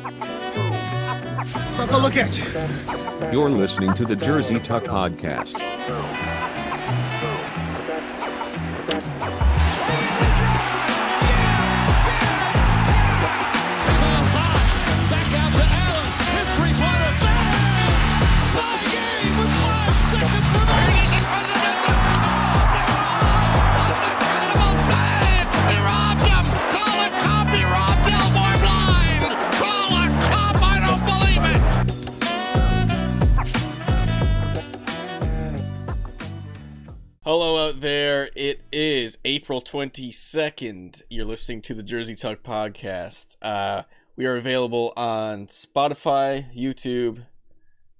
Suck a look at you. You're listening to the Jersey Tuck Podcast. Hello out there, it is April 22nd. You're listening to the Jersey Tuck Podcast. We are available on Spotify, YouTube.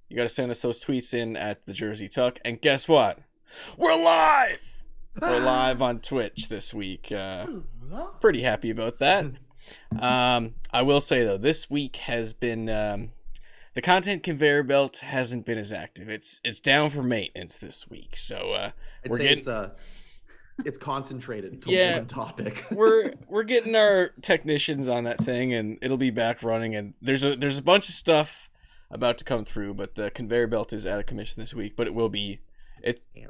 You gotta send us those tweets in at the Jersey Tuck. And guess what? We're live! We're live on Twitch this week. Pretty happy about that. I will say though, this week has been... the content conveyor belt hasn't been as active. It's down for maintenance this week, so it's concentrated to one topic. we're getting our technicians on that thing, and it'll be back running. And there's a bunch of stuff about to come through, but the conveyor belt is out of commission this week. But it will be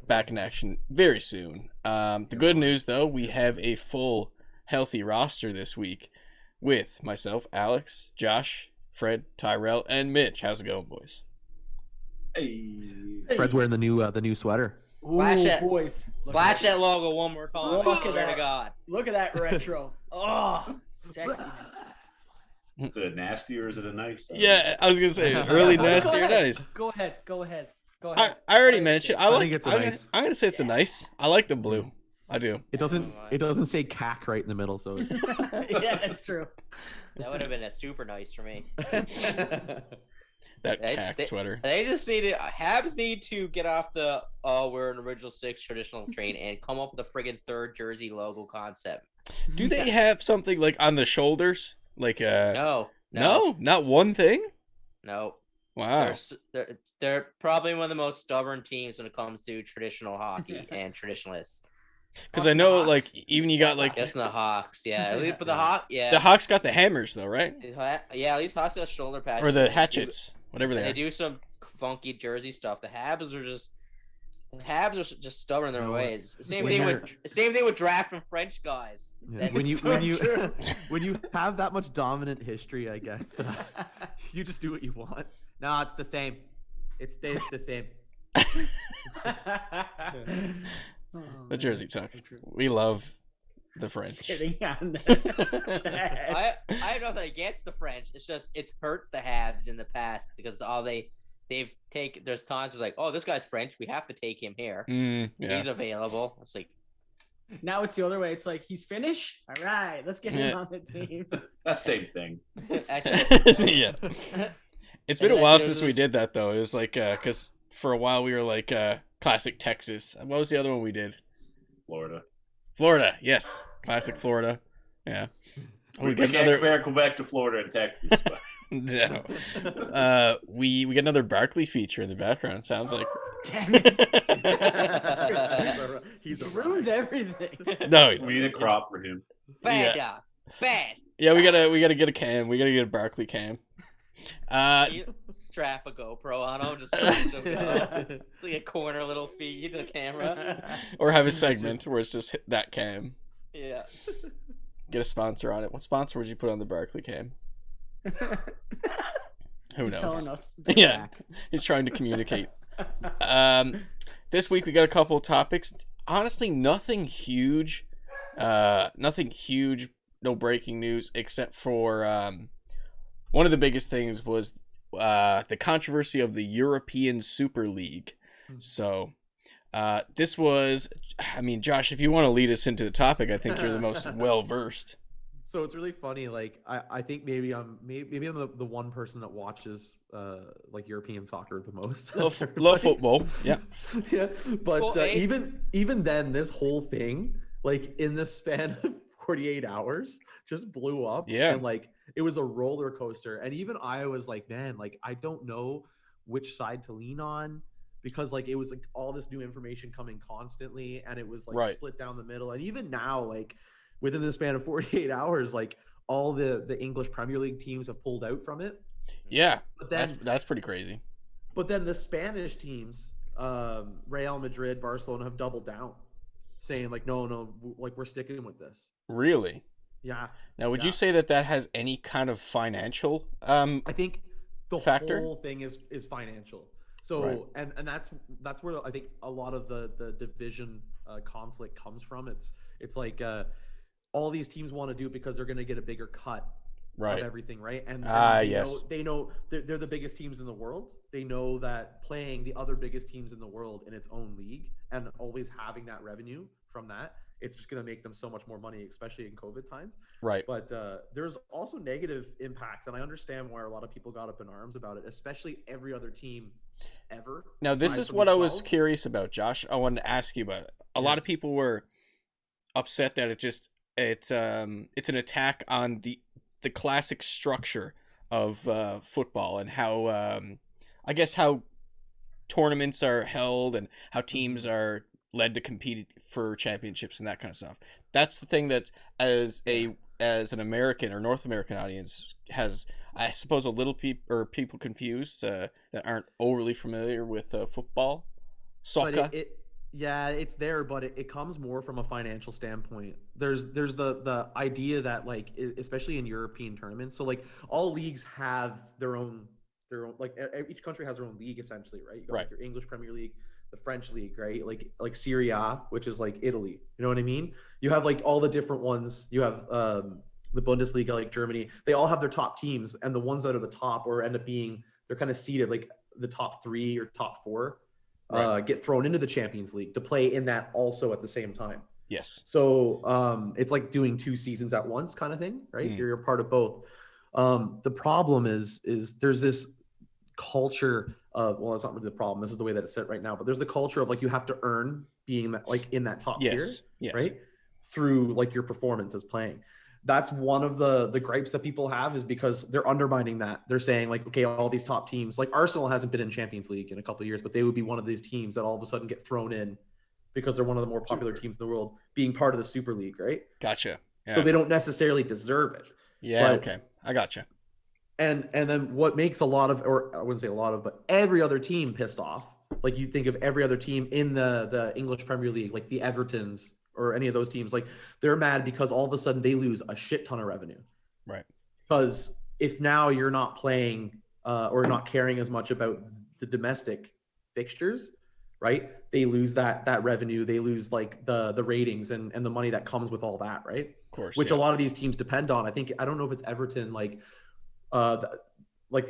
back in action very soon. The good news though, we have a full healthy roster this week with myself, Alex, Josh, Fred, Tyrell, and Mitch. How's it going, boys? Hey. Fred's wearing the new sweater. Flash that logo one more time. Look Swear to God. Look at that retro. Oh, sexiness. Is it a nasty or is it a nice? Yeah, I was gonna say early nasty or nice. Go ahead. I already mentioned. I think it's a nice. I'm gonna say it's a nice. I like the blue. I do. It doesn't say cack right in the middle, so. Yeah, that's true. That would have been a super nice for me. That cack sweater. They just Habs need to get off the we're an original six traditional train and come up with a friggin' third jersey logo concept. Do they have something like on the shoulders? Like No, not one thing. No. Wow. They're probably one of the most stubborn teams when it comes to traditional hockey and traditionalists. Because I know, like, even you got like. Guess the Hawks, yeah. But the Hawks, yeah. The Hawks got the hammers though, right? Yeah, at least Hawks got shoulder pads. Or the hatchets, whatever they are. They do some funky jersey stuff. The Habs are just stubborn in their ways. Same thing with drafting French guys. Yeah. When you have that much dominant history, I guess you just do what you want. No, it's the same. It stays the same. The Jersey Tuck. We love the French. I have nothing against the French. It's hurt the Habs in the past because they've taken. There's times it's like, oh, this guy's French, we have to take him here. Yeah. He's available. It's like now it's the other way. It's like he's Finnish. All right, let's get him on the team. That's the same thing. Actually, yeah. It's been a while since we did that though. It was like because for a while we were like classic Texas. What was the other one we did? Florida, yes, classic Florida. Yeah. We can't go back to Florida and Texas. But... No. We get another Barkley feature in the background. Sounds like. Damn it! He ruins everything. No, we need a crop for him. bad. Yeah, we gotta get a cam. We gotta get a Barkley cam. Strap a GoPro on him, just like a corner little feed to the camera, or have a segment where it's just that cam. Yeah. Get a sponsor on it. What sponsor would you put on the Barkley cam? Who knows? Telling us. Yeah, he's trying to communicate. This week we got a couple of topics. Honestly, nothing huge. No breaking news except for one of the biggest things was the controversy of the European Super League. So this was, I mean, Josh, if you want to lead us into the topic, I think you're the most well-versed. So it's really funny. Like I think maybe I'm the one person that watches like European soccer the most. Love football. Yeah. Yeah. But even then, this whole thing, like in the span of 48 hours, just blew up. Yeah. And like it was a roller coaster. And even I was like, man, like I don't know which side to lean on. Because like it was like all this new information coming constantly, and it was like split down the middle. And even now, like within the span of 48 hours, like all the English Premier League teams have pulled out from it. Yeah, But then that's pretty crazy. But then the Spanish teams, Real Madrid, Barcelona, have doubled down, saying like, no, like we're sticking with this. Really? Yeah. Now, would you say that has any kind of financial I think the factor? whole thing is financial. So Right. and that's where I think a lot of the division conflict comes from. It's like all these teams want to do it because they're going to get a bigger cut Right. of everything, right? And yes. they know they're the biggest teams in the world. They know that playing the other biggest teams in the world in its own league and always having that revenue from that, it's just going to make them so much more money, especially in COVID times. Right. But there's also negative impacts, and I understand why a lot of people got up in arms about it, especially every other team ever. Now, this aside is from what these I was 12. curious about, Josh. I wanted to ask you about it. A lot of people were upset that it's an attack on the classic structure of football and how I guess how tournaments are held and how teams are led to compete for championships and that kind of stuff. That's the thing that as an American or North American audience has, I suppose, a little people confused that aren't overly familiar with football, soccer. But it's there, but it comes more from a financial standpoint. There's the idea that like especially in European tournaments, so like all leagues have their own like each country has their own league essentially, right? You got like your English Premier League, the French league, right? Like Serie A, which is like Italy. You know what I mean? You have like all the different ones. You have the Bundesliga, like Germany. They all have their top teams, and the ones that are the top or end up being they're kind of seeded like the top 3 or top 4. Get thrown into the Champions League to play in that also at the same time. Yes. So it's like doing 2 seasons at once kind of thing, right? You're a part of both. The problem is there's this culture of, well, it's not really the problem. This is the way that it's set right now, but there's the culture of like you have to earn being that, like in that top tier, right? Through like your performance as playing. That's one of the gripes that people have, is because they're undermining that. They're saying like, okay, all these top teams, like Arsenal hasn't been in Champions League in a couple of years, but they would be one of these teams that all of a sudden get thrown in because they're one of the more popular teams in the world, being part of the Super League, right? Gotcha. Yeah. So they don't necessarily deserve it. Yeah. But, okay. I gotcha. And then what makes a lot of, or I wouldn't say a lot of, but every other team pissed off. Like you think of every other team in the English Premier League, like the Evertons, or any of those teams, like they're mad because all of a sudden they lose a shit ton of revenue. Right. Because if now you're not playing or not caring as much about the domestic fixtures, right? They lose that revenue. They lose like the ratings and the money that comes with all that, right? Of course. Which a lot of these teams depend on. I don't know if it's Everton, like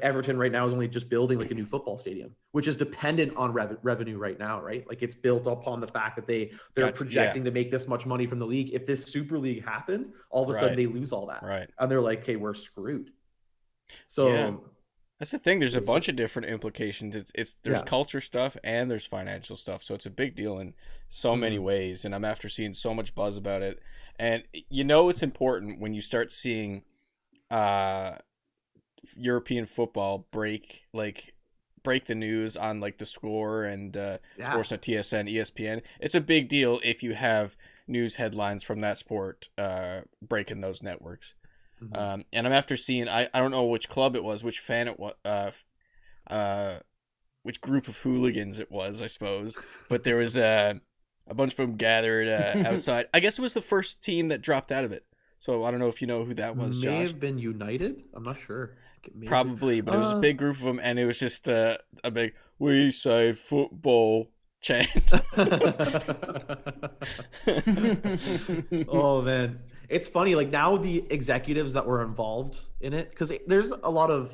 Everton right now is only just building like a new football stadium, which is dependent on revenue right now, right? Like it's built upon the fact that they're projecting to make this much money from the league. If this Super League happened, all of a sudden they lose all that, right? And they're like, "Okay, we're screwed." So that's the thing. There's a bunch of different implications. There's culture stuff and there's financial stuff, so it's a big deal in so many ways. And I'm after seeing so much buzz about it, and it's important when you start seeing European football break the news on like the Score and Sports at TSN, ESPN. It's a big deal if you have news headlines from that sport breaking those networks. And I'm after seeing, I don't know which club it was, which fan it was, which group of hooligans it was, I suppose, but there was a bunch of them gathered outside. I guess it was the first team that dropped out of it. So I don't know if you know who that was, Josh. May have been United. I'm not sure. Probably, but it was a big group of them, and it was just a big "We say football" chant. Oh man, it's funny. Like now, the executives that were involved in it, because there's a lot of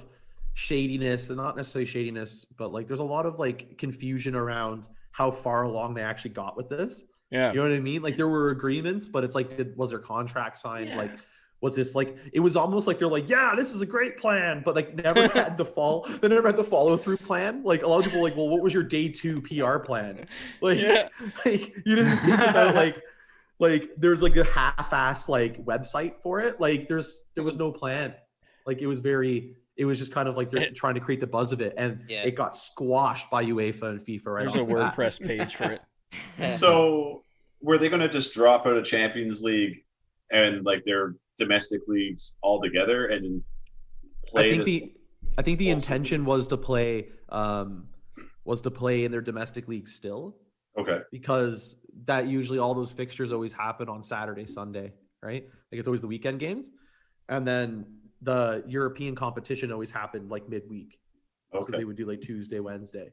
shadiness, and not necessarily shadiness, but like there's a lot of like confusion around how far along they actually got with this. Yeah, you know what I mean? Like there were agreements, but it's like, was their contract signed? Like, was this like, it was almost like they're like, yeah, this is a great plan, but like never had the follow through plan. Like a lot of people are like, well, what was your day 2 PR plan? Like, like you didn't think about like there's like a half-ass like website for it. Like there was no plan. Like it was just kind of like they're trying to create the buzz of it, and it got squashed by UEFA and FIFA. Right. There's a WordPress page for it. So were they going to just drop out of Champions League and like they're domestic leagues all together and then play I think the intention was to play in their domestic league still. Okay. Because that usually all those fixtures always happen on Saturday, Sunday, right? Like it's always the weekend games. And then the European competition always happened like midweek. Okay. So they would do like Tuesday, Wednesday.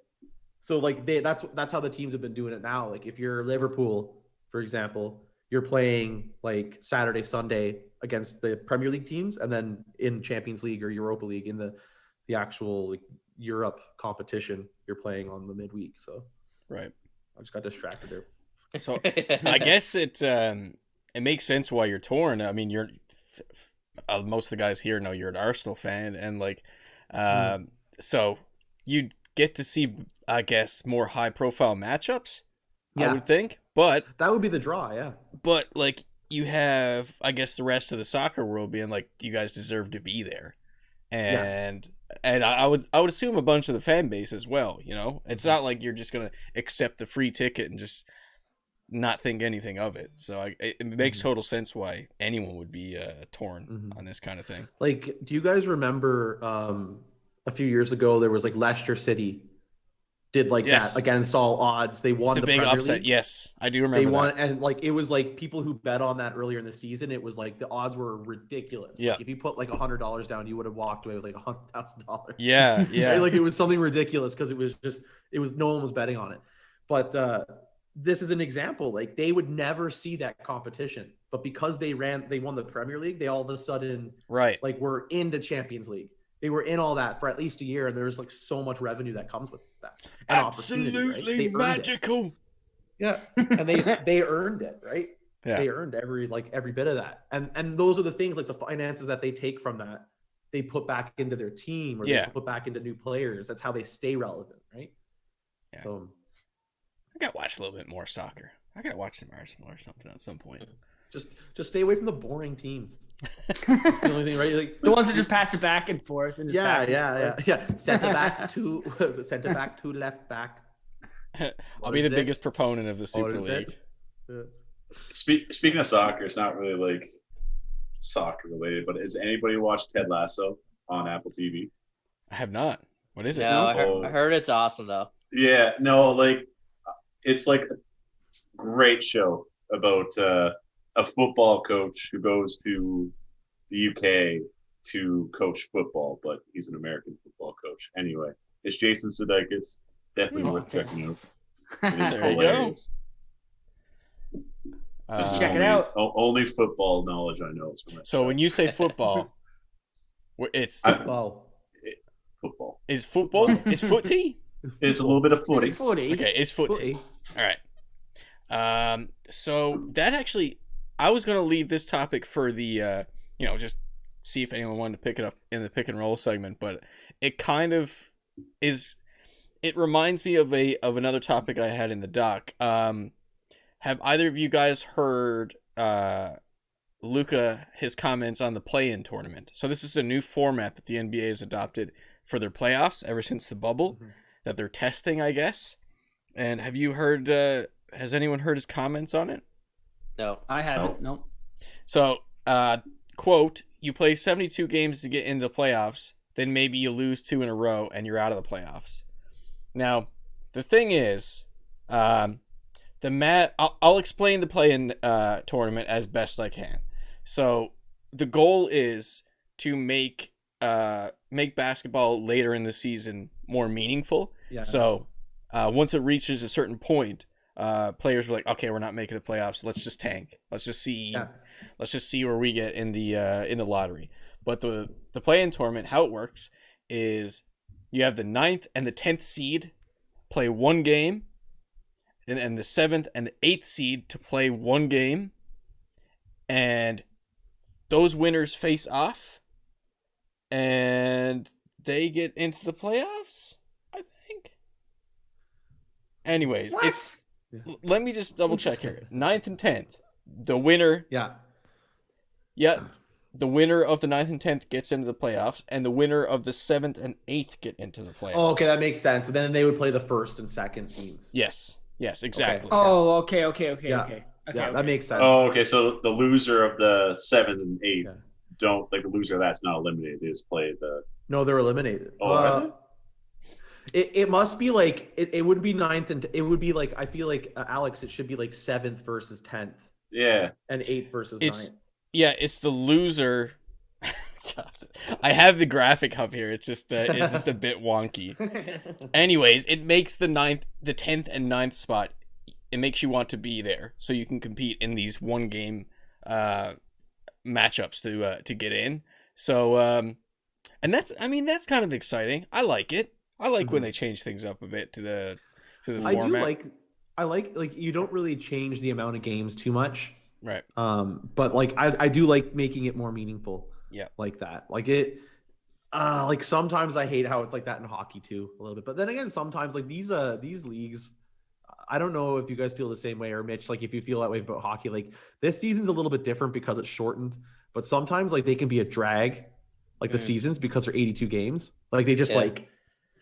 So like that's how the teams have been doing it now. Like if you're Liverpool, for example, you're playing like Saturday, Sunday against the Premier League teams, and then in Champions League or Europa League in the actual like Europe competition, you're playing on the midweek. So right. I just got distracted there. So I guess it makes sense why you're torn. I mean, you're most of the guys here know you're an Arsenal fan, and like, so you get to see, I guess, more high profile matchups. Yeah. I would think, but that would be the draw, yeah. But like you have, I guess, the rest of the soccer world being like, you guys deserve to be there, and I would assume a bunch of the fan base as well. You know, it's not like you're just gonna accept the free ticket and just not think anything of it. So it makes total sense why anyone would be torn on this kind of thing. Like, do you guys remember a few years ago there was like Leicester City did like that against all odds. They won the big Premier upset. League. Yes, I do remember. They won, and like it was like people who bet on that earlier in the season. It was like the odds were ridiculous. Yeah, like, if you put like $100 down, you would have walked away with like $100,000. Yeah, yeah. Right? Like it was something ridiculous because it was no one was betting on it. But this is an example. Like they would never see that competition, but because they won the Premier League, they all of a sudden like were into Champions League. They were in all that for at least a year, and there's like so much revenue that comes with that. And absolutely magical. Yeah, and they earned it, right? Yeah. They earned every bit of that, and those are the things like the finances that they take from that, they put back into their team or they put back into new players. That's how they stay relevant, right? Yeah. So I gotta watch a little bit more soccer. I gotta watch some Arsenal or something at some point. Just stay away from the boring teams. That's the only thing, right? Like the ones that just pass it back and forth. And yeah. Center back to left back. I'll be the biggest proponent of the Super League. Speaking of soccer, it's not really like soccer related, but has anybody watched Ted Lasso on Apple TV? I have not. What is it? No, I heard it's awesome though. Yeah, no, like it's like a great show about a football coach who goes to the UK to coach football, but he's an American football coach. Anyway, it's Jason Sudeikis. Definitely worth checking out. It is hilarious. Just check it out. Only football knowledge I know. So when you say football, it's football. Football. Is football? Is footy? It's a little bit of footy. Okay, it's footy. All right. So that actually, I was going to leave this topic for the, just see if anyone wanted to pick it up in the pick and roll segment, but it kind of is. It reminds me of another topic I had in the doc. Have either of you guys heard Luka, his comments on the play-in tournament? So this is a new format that the NBA has adopted for their playoffs ever since the bubble that they're testing, I guess. And have you heard? Has anyone heard his comments on it? No, I haven't. No. So, quote: "You play 72 games to get into the playoffs, then maybe you lose 2 in a row and you're out of the playoffs." Now, the thing is, I'll explain the play-in tournament as best I can. So, the goal is to make basketball later in the season more meaningful. Yeah. So, once it reaches a certain point, players were like, "Okay, we're not making the playoffs. Let's just tank. Let's just see where we get in the lottery." But the play-in tournament, how it works is you have the 9th and the 10th seed play one game, and the 7th and the 8th seed to play one game, and those winners face off, and they get into the playoffs, I think. Anyways, let me just double check here. 9th and 10th, the winner. Yeah. The winner of the 9th and 10th gets into the playoffs, and the winner of the 7th and 8th get into the playoffs. Oh, okay, that makes sense. And then they would play the 1st and 2nd teams. Yes, exactly. Okay. Oh, okay. Yeah. Okay. Yeah, that makes sense. Oh, okay. So the loser of the 7th and 8th Yeah. don't like the loser that's not eliminated is play the. No, they're eliminated. Oh, are they? It must be like it would be 9th and it would be like I feel like Alex, it should be like 7th versus 10th Yeah. and 8th versus It's 9th. yeah, it's the loser. God, I have the graphic up here. It's just a bit wonky. Anyways, it makes the 10th and 9th spot. It makes you want to be there, so you can compete in these one game matchups to get in. So and that's kind of exciting. I like it. I like when they change things up a bit to the format. I like you don't really change the amount of games too much. Right. But like I do like making it more meaningful. Yeah. Like that. Like it like sometimes I hate how it's like that in hockey too a little bit. But then again, sometimes like these leagues, I don't know if you guys feel the same way or Mitch, like if you feel that way about hockey, like this season's a little bit different because it's shortened, but sometimes like they can be a drag, like the seasons because they're 82 games. Like they just like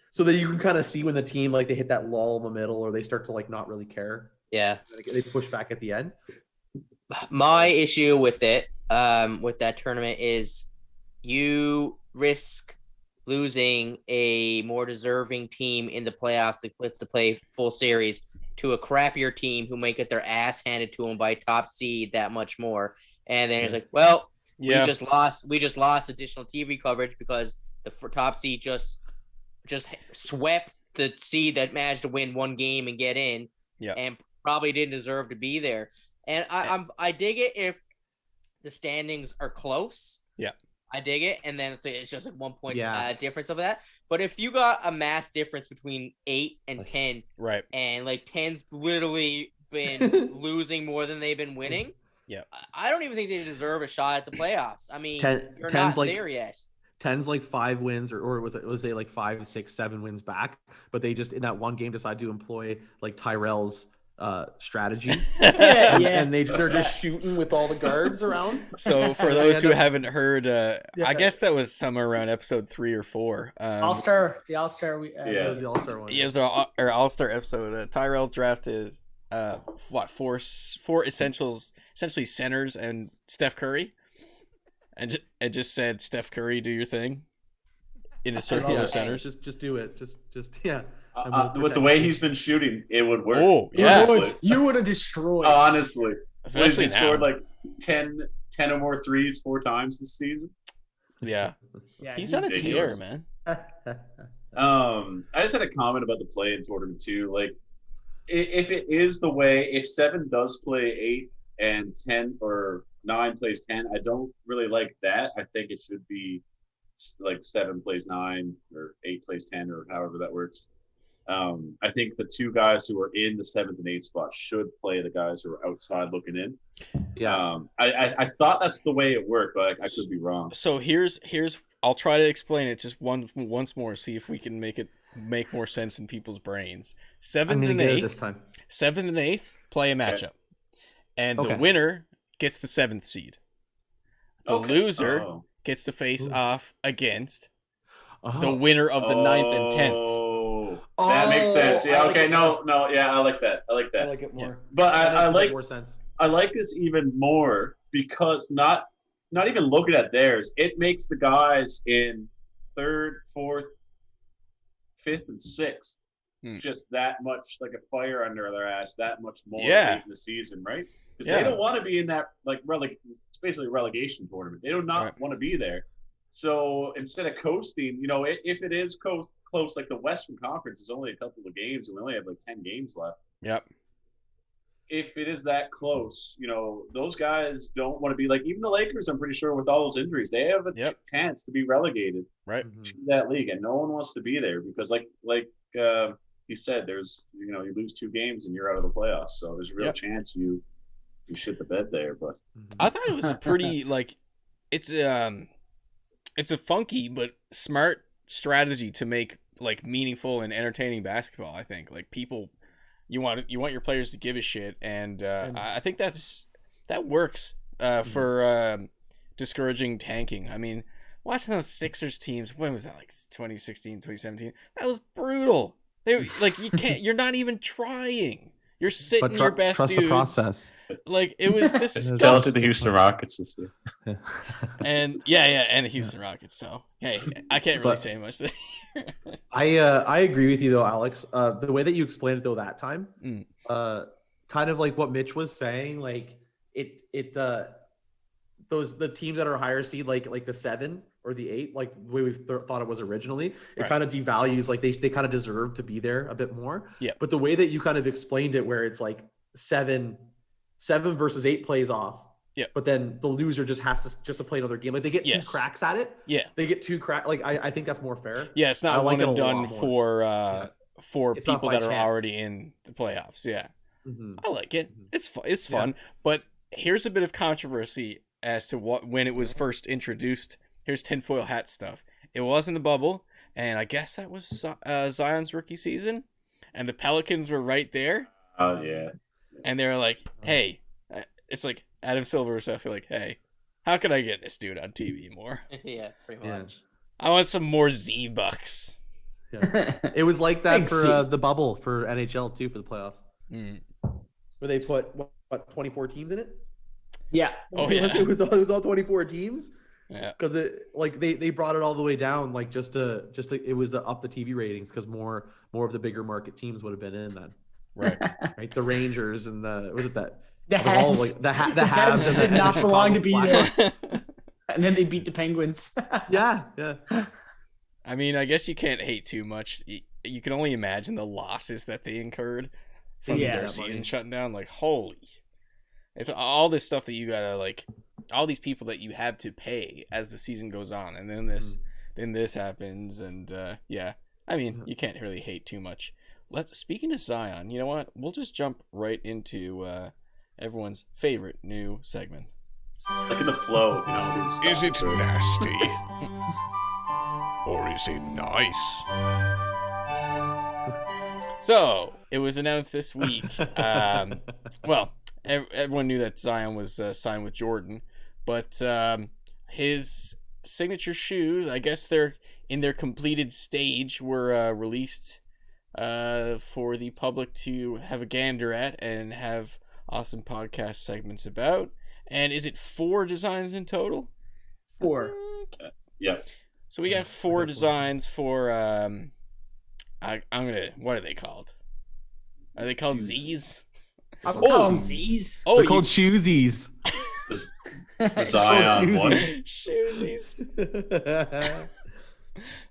so that you can kind of see when the team like they hit that lull in the middle or they start to like not really care. Yeah. They push back at the end. My issue with it, with that tournament is you risk losing a more deserving team in the playoffs that gets to play full series to a crappier team who might get their ass handed to them by top seed that much more. And then it's like, well, we just lost additional TV coverage because the top seed just swept the seed that managed to win one game and get in, and probably didn't deserve to be there. And I dig it if the standings are close. Yeah, I dig it, and then it's just like 1 point difference of that. But if you got a mass difference between 8 and 10, right, and like 10's literally been losing more than they've been winning, I don't even think they deserve a shot at the playoffs. I mean, you're not there yet. 10's like 5 wins or was they like 5, 6, 7 wins back, but they just in that one game decided to employ like Tyrell's strategy. And they're just shooting with all the guards around. So for those who haven't heard, I guess that was somewhere around episode 3 or 4. The All-Star it was the All-Star one. Yeah, it was our All-Star episode. Tyrell drafted four essentially centers and Steph Curry. And just said, Steph Curry, do your thing in a circle of centers. Just do it. Just with the way he's been shooting, it would work. Oh, yeah. You would have destroyed. Honestly. Especially he scored like 10 or more threes 4 times this season. Yeah. He's on a tear, man. I just had a comment about the play in tournament too. Like, if it is the way, if 7 does play 8 and 10 or 9 plays 10, I don't really like that. I think it should be like 7 plays 9 or 8 plays 10 or however that works. I think the 2 guys who are in the 7th and 8th spot should play the guys who are outside looking in. Yeah. I thought that's the way it worked, but I could be wrong. So here's I'll try to explain it just once more, see if we can make more sense in people's brains. 7th and 8th this time. 7th and 8th play a matchup. And the winner gets the 7th seed. The loser gets to face off against the winner of the 9th and 10th. That makes sense. Yeah. Okay. No. Yeah. I like that. I like it more. Yeah. But I like more sense. I like this even more because not even looking at theirs, it makes the guys in 3rd, 4th, 5th, and 6th just that much like a fire under their ass, that much more late in the season, right? Because they don't want to be in that it's basically a relegation tournament. They do not want to be there. So instead of coasting, if it is close, like the Western Conference is only a couple of games, and we only have like 10 games left. Yep. If it is that close, those guys don't want to be like, even the Lakers, I'm pretty sure with all those injuries, they have a chance to be relegated to that league, and no one wants to be there because like he said, there's you lose 2 games and you're out of the playoffs, so there's a real chance you shit the bed there. But I thought it was a pretty it's a funky but smart strategy to make like meaningful and entertaining basketball. I think like people, you want your players to give a shit, and I think that works for discouraging tanking. I mean, watching those Sixers teams, when was that, like 2016, 2017? That was brutal. They you're not even trying. You're sitting But your best trust dudes. the process. Like it was disgusting. Tell it to the Houston Rockets this year. And and the Houston Rockets. So hey, I can't really But- say much. I agree with you though, Alex. The way that you explained it though that time, Mm. kind of like what Mitch was saying, like the teams that are higher seed, like the 7 or the 8, like the way we thought it was originally, it Right. kind of devalues, like they kind of deserve to be there a bit more. Yeah. But the way that you kind of explained it, where it's like 7 versus 8 plays off. Yeah. But then the loser just has to play another game. Like they get Yes. 2 cracks at it. Yeah. They get 2 crack. Like I think that's more fair. Yeah, it's I not like one it and a lot done more. for It's not people by that are chance. already in the playoffs. Yeah. Mhm. I like it. Mhm. It's fun. But here's a bit of controversy as to when it was first introduced. Here's tinfoil hat stuff. It was in the bubble, and I guess that was Zion's rookie season, and the Pelicans were right there, Oh yeah. and they were like, "Hey," it's like Adam Silver stuff. Like, "Hey, how can I get this dude on TV more? Yeah, pretty Yeah. much. I want some more Z-Bucks." It was like that Thanks, for Steve. the bubble for NHL too, for the playoffs, Mm. where they put what 24 teams in it. Yeah. Oh, it was, yeah. it was all 24 teams Yeah. because it like they brought it all the way down, like just to it was to up the TV ratings because more of the bigger market teams would have been in then, Right. right? The Rangers and the The all, Habs. like, the Habs Habs and did the not belong to Chicago be Blackhawks. there. And then they beat the Penguins. Yeah. I mean, I guess you can't hate too much. You can only imagine the losses that they incurred from Yeah. their That money. season shutting down. Like, holy. It's all this stuff that you gotta, like, all these people that you have to pay as the season goes on. And then this happens. And, yeah. I mean, you can't really hate too much. Speaking of Zion, you know what? We'll just jump right into everyone's favorite new segment. Like in the flow. Is it nasty? Or is it nice? So it was announced this week. Well, everyone knew that Zion was signed with Jordan, but his signature shoes, I guess they're in their completed stage, were released for the public to have a gander at and have awesome podcast segments about. And is it 4 designs in total? 4. Yeah. So we got 4 designs for I'm gonna, what are they called? Are they called Shoes. Z's? I'll call them Z's. Oh, They're called shoesies. The Zion Shoesies. one. Shoesies.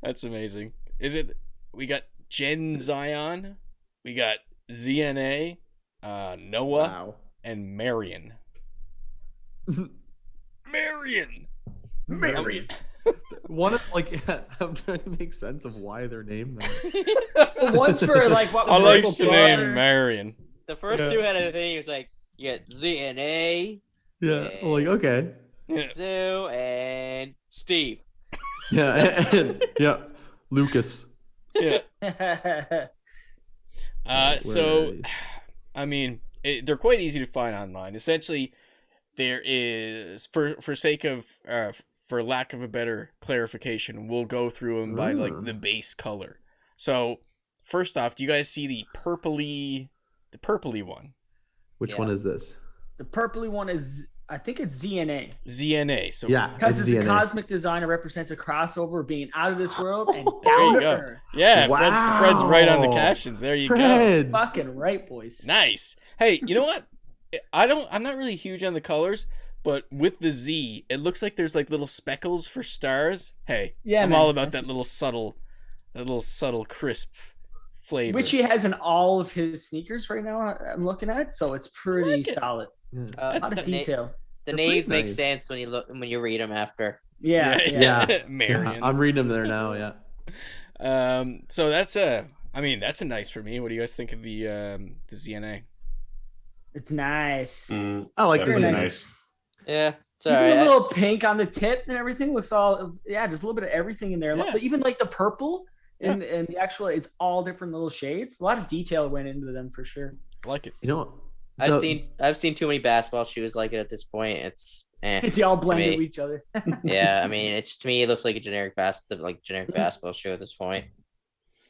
That's amazing. Is it? We got Gen Zion, we got ZNA, Noah, Wow. and Marion. Marion. One of I'm trying to make sense of why they're named that. The ones for like what was I like Michael the Porter. name Marion. The first Yeah. 2 had a thing. It was like you get ZNA, Yeah. I'm like, okay. Yeah. Zoo, and Steve. Yeah. yeah. Lucas. Yeah. So, Wait. I mean, they're quite easy to find online. Essentially, there is, for sake of, for lack of a better clarification, we'll go through them by like the base color. So, first off, do you guys see the purpley one? Which Yeah. one is this? The purpley one is, I think it's ZNA. ZNA. So Yeah. Because it's a DNA. cosmic designer, represents a crossover being out of this world and there down you to go. earth. Yeah, Wow. Fred's right on the captions. There you go. Fred. Fucking right, boys. Nice. Hey, you know what? I'm not really huge on the colors, but with the Z, it looks like there's like little speckles for stars. Hey, Yeah, I'm man. all about That's- that little subtle crisp flavor. Which he has in all of his sneakers right now. I'm looking at, so it's pretty like it. solid. A lot of The na- detail. The They're names pretty make nice. sense when you read them after. Yeah, yeah. Yeah. Marion. Yeah, I'm reading them there now. Yeah. So that's a nice for me. What do you guys think of the ZNA? It's nice. I like Very this. nice. nice. Yeah, it's Even alright. a little pink on the tip and everything looks all there's a little bit of everything in there. Yeah. Even like the purple and the actual, it's all different little shades. A lot of detail went into them for sure. I like it. You know, I've the- seen too many basketball shoes like it at this point. It's It's all blended me. with each other. yeah. I mean, it's to me it looks like a generic basketball shoe at this point.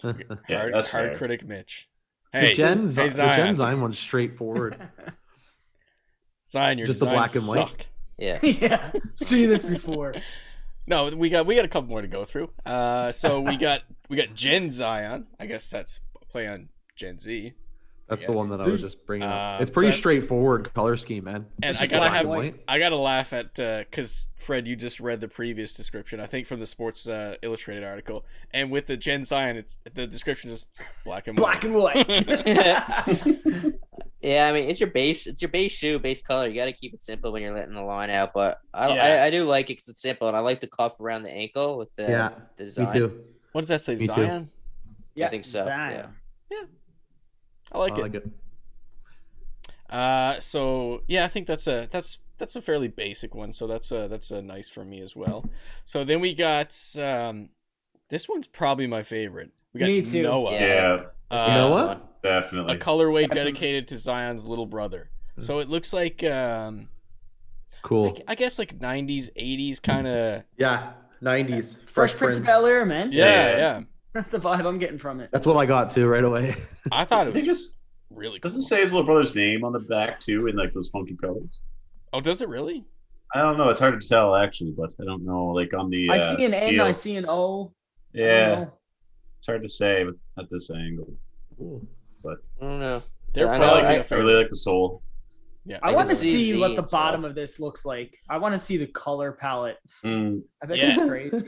Yeah, hard that's fair. critic Mitch. Hey, the Gen Zion. Zion one's straightforward. Zion, your Just the designs black and white? suck. Yeah. Yeah, seen this before. No, we got a couple more to go through. So we got Gen Zion. I guess that's a play on Gen Z. That's Yes. the one that I was just bringing up. It's so pretty that's- straightforward color scheme, man. And It's I just gotta black and white. I gotta laugh at because Fred, you just read the previous description. I think from the Sports Illustrated article, and with the Gen Zion, it's the description is black and Black white. and white. Yeah, I mean it's your base shoe, base color. You got to keep it simple when you're letting the line out. But Yeah. I do like it 'cause it's simple, and I like the cuff around the ankle with the Yeah, design. me too. What does that say, Me too. Zion? Yeah, I think so. Zion. I like I it. like it. So yeah, I think that's a fairly basic one. So that's a nice for me as well. So then we got this one's probably my favorite. We got Me too. Noah. Yeah, Uh, Noah? definitely. a colorway dedicated to Zion's little brother. So it looks like Cool. I guess like 90s, 80s kind of. Yeah, 90s. Fresh Prince of Bel Air, man. Yeah. That's the vibe I'm getting from it. That's what I got too right away. I thought I it think was it's really cool. doesn't say his little brother's name on the back too in like those funky colors. Oh, does it really? I don't know. It's hard to tell actually, but I don't know. Like on the I see an N, heel. I see an O. I don't Yeah, know. it's hard to say at this angle. I don't know. They're I I, know, probably like my it. I favorite. really like the soul. Yeah, I I want to can see see what Z the and bottom stuff. of this looks like. I want to see the color palette. Mm. I bet Yeah. that's crazy.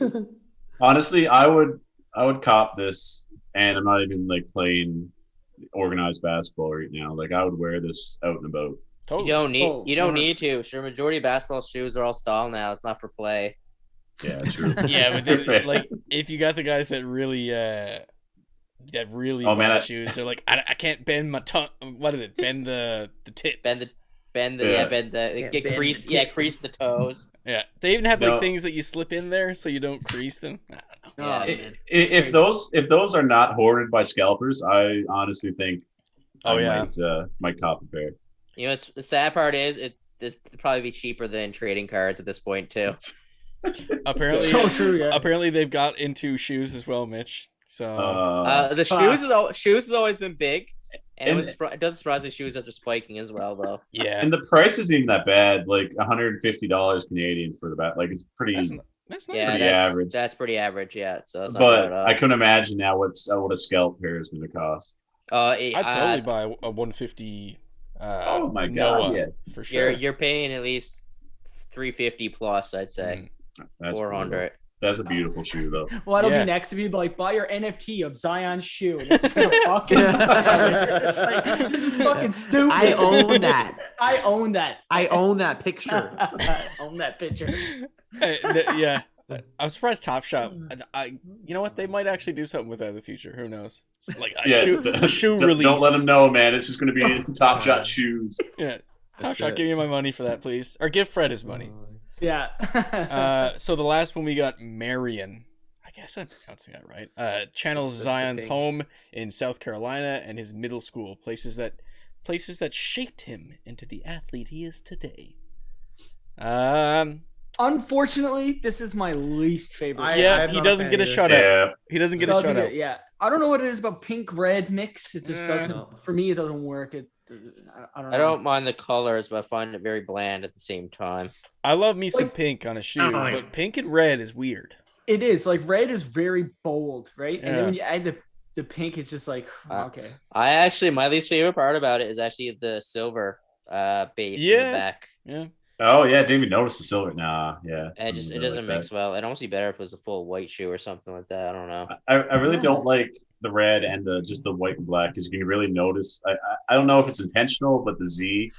Honestly, I would cop this, and I'm not even like playing organized basketball right now. Like I would wear this out and about. totally. You don't Oh, need to. Sure, majority of basketball shoes are all style now. It's not for play. Yeah, true. Yeah, but then, like if you got the guys that really Oh, man, bad I- shoes, they're like I can't bend my tongue. What is it? Bend the tips. Yeah. Get bend crease. the Yeah, tip. crease the toes. Yeah, they even have like No. things that you slip in there so you don't crease them. I don't know. Oh, Yeah. man. If those are not hoarded by scalpers, I honestly think Oh, I yeah. might cop a pair. You know, the sad part is it'll probably be cheaper than trading cards at this point too. Apparently, So true, yeah. apparently they've got into shoes as well, Mitch. So The Fuck. shoes has always been big, and And- it doesn't surprise me shoes are spspiking as well though. yeah, and the price isn't even that bad. Like $150 Canadian for the bat. Like it's pretty. that's not Yeah, Pretty that's average. That's pretty average. Yeah, so that's not But bad at all. I couldn't imagine now what a scalp pair is going to cost. I'd totally buy a 150. Oh my God, Noah, yeah. for sure. You're paying at least $350 plus. I'd say That's 400. That's a beautiful shoe, though. Well, that'll Yeah. be next if you'd like buy your NFT of Zion's shoe. This is gonna fucking. It's like, this is fucking stupid. I own that. I own that. I own that picture. I own that picture. Yeah, I'm surprised Top Shop. You know what? They might actually do something with that in the future. Who knows? Like a shoe release. Don't let them know, man. It's just going to be Top Shot shoes. Yeah, Top That's Shot, it. give me my money for that, please, or give Fred his money. Yeah. So the last one we got Marion. I guess I'm pronouncing that right. Channels Zion's pink. home in South Carolina and his middle school, places that shaped him into the athlete he is today. Unfortunately, this is my least favorite. Yeah, he doesn't get a shutout. Yeah. He doesn't get a Doesn't shutout. get- yeah. I don't know what it is about pink red mix. It just Yeah. doesn't. For me, it doesn't work. I don't know. I don't mind the colors, but I find it very bland at the same time. I love me some Like- pink on a shoe, Oh, but pink and red is weird. It is like red is very bold, right? And Yeah. then when you add the pink, it's just like okay. I actually, my least favorite part about it is actually the silver base in Yeah. the back. Yeah. Oh, yeah. Didn't even notice the silver. Nah, yeah. It just I it doesn't like mix that. well. It'd almost be better if it was a full white shoe or something like that. I don't know. I really don't like the red and just the white and black because you can really notice. I don't know if it's intentional, but the Z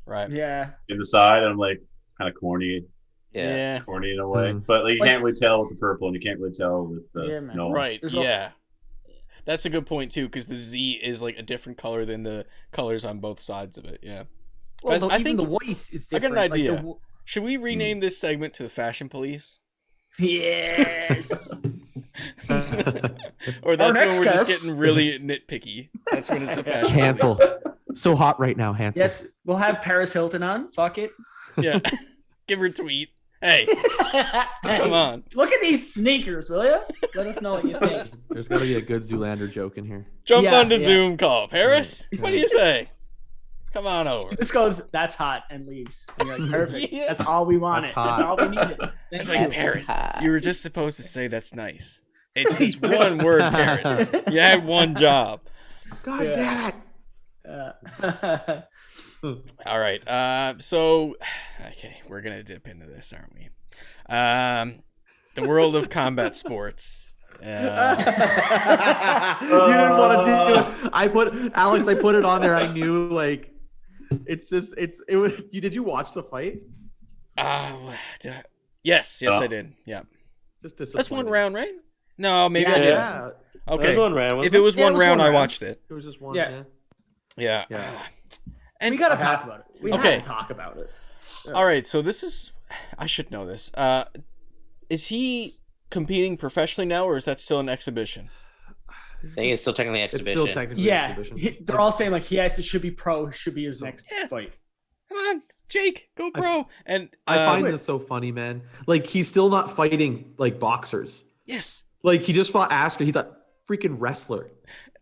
Right. Yeah. in the side, I'm like, it's kind of corny Yeah. in a way. Mhm. But like, you Like- can't really tell with the purple, and you can't really tell with the Yeah, man. no. Right. There's yeah. That's a good point too, because the Z is like a different color than the colors on both sides of it. Yeah. Well, Guys, I even think- the white is I got different. an idea. Like the, Should we rename this segment to the Fashion Police? yes. Or that's when next we're just guest. getting really nitpicky. That's when it's a Fashion Cancel. Police. So hot right now, Hansel. Yes, we'll have Paris Hilton on. Fuck it. Yeah. Give her a tweet. Hey, come on. Look at these sneakers, will you? Let us know what you think. There's got to be a good Zoolander joke in here. Jump Yeah, on the yeah. Zoom call. Paris, what do you say? Come on over. Just goes, that's hot, and leaves. And you're like, perfect. Yeah. That's all we wanted. That's That's all we needed. It's Thank like, you. Paris, you were just supposed to say that's nice. It's just one word, Paris. You had one job. God damn it. All right. So, okay, we're going to dip into this, aren't we? The world of combat sports. You didn't want to do it. I put it on there. I knew like it's just it was you did you watch the fight? Yes, I did. Yeah. Just That's one round, right? No, maybe I didn't. Yeah. Okay. There's one round. If it was Yeah, it one was round, one I round. watched it. It was just one. Yeah. Yeah. Yeah. And we gotta talk about it. We Okay. have to talk about it. all right, so this is I should know this. Is he competing professionally now, or is that still an exhibition? I think it's still technically It's exhibition. still technically Yeah, exhibition. they're all saying like, yes, it should be pro. It should be his next Yeah. fight. Come on, Jake, go pro. And I find this so funny, man. Like he's still not fighting like boxers. yes, Like he just fought Asker. He's a freaking wrestler.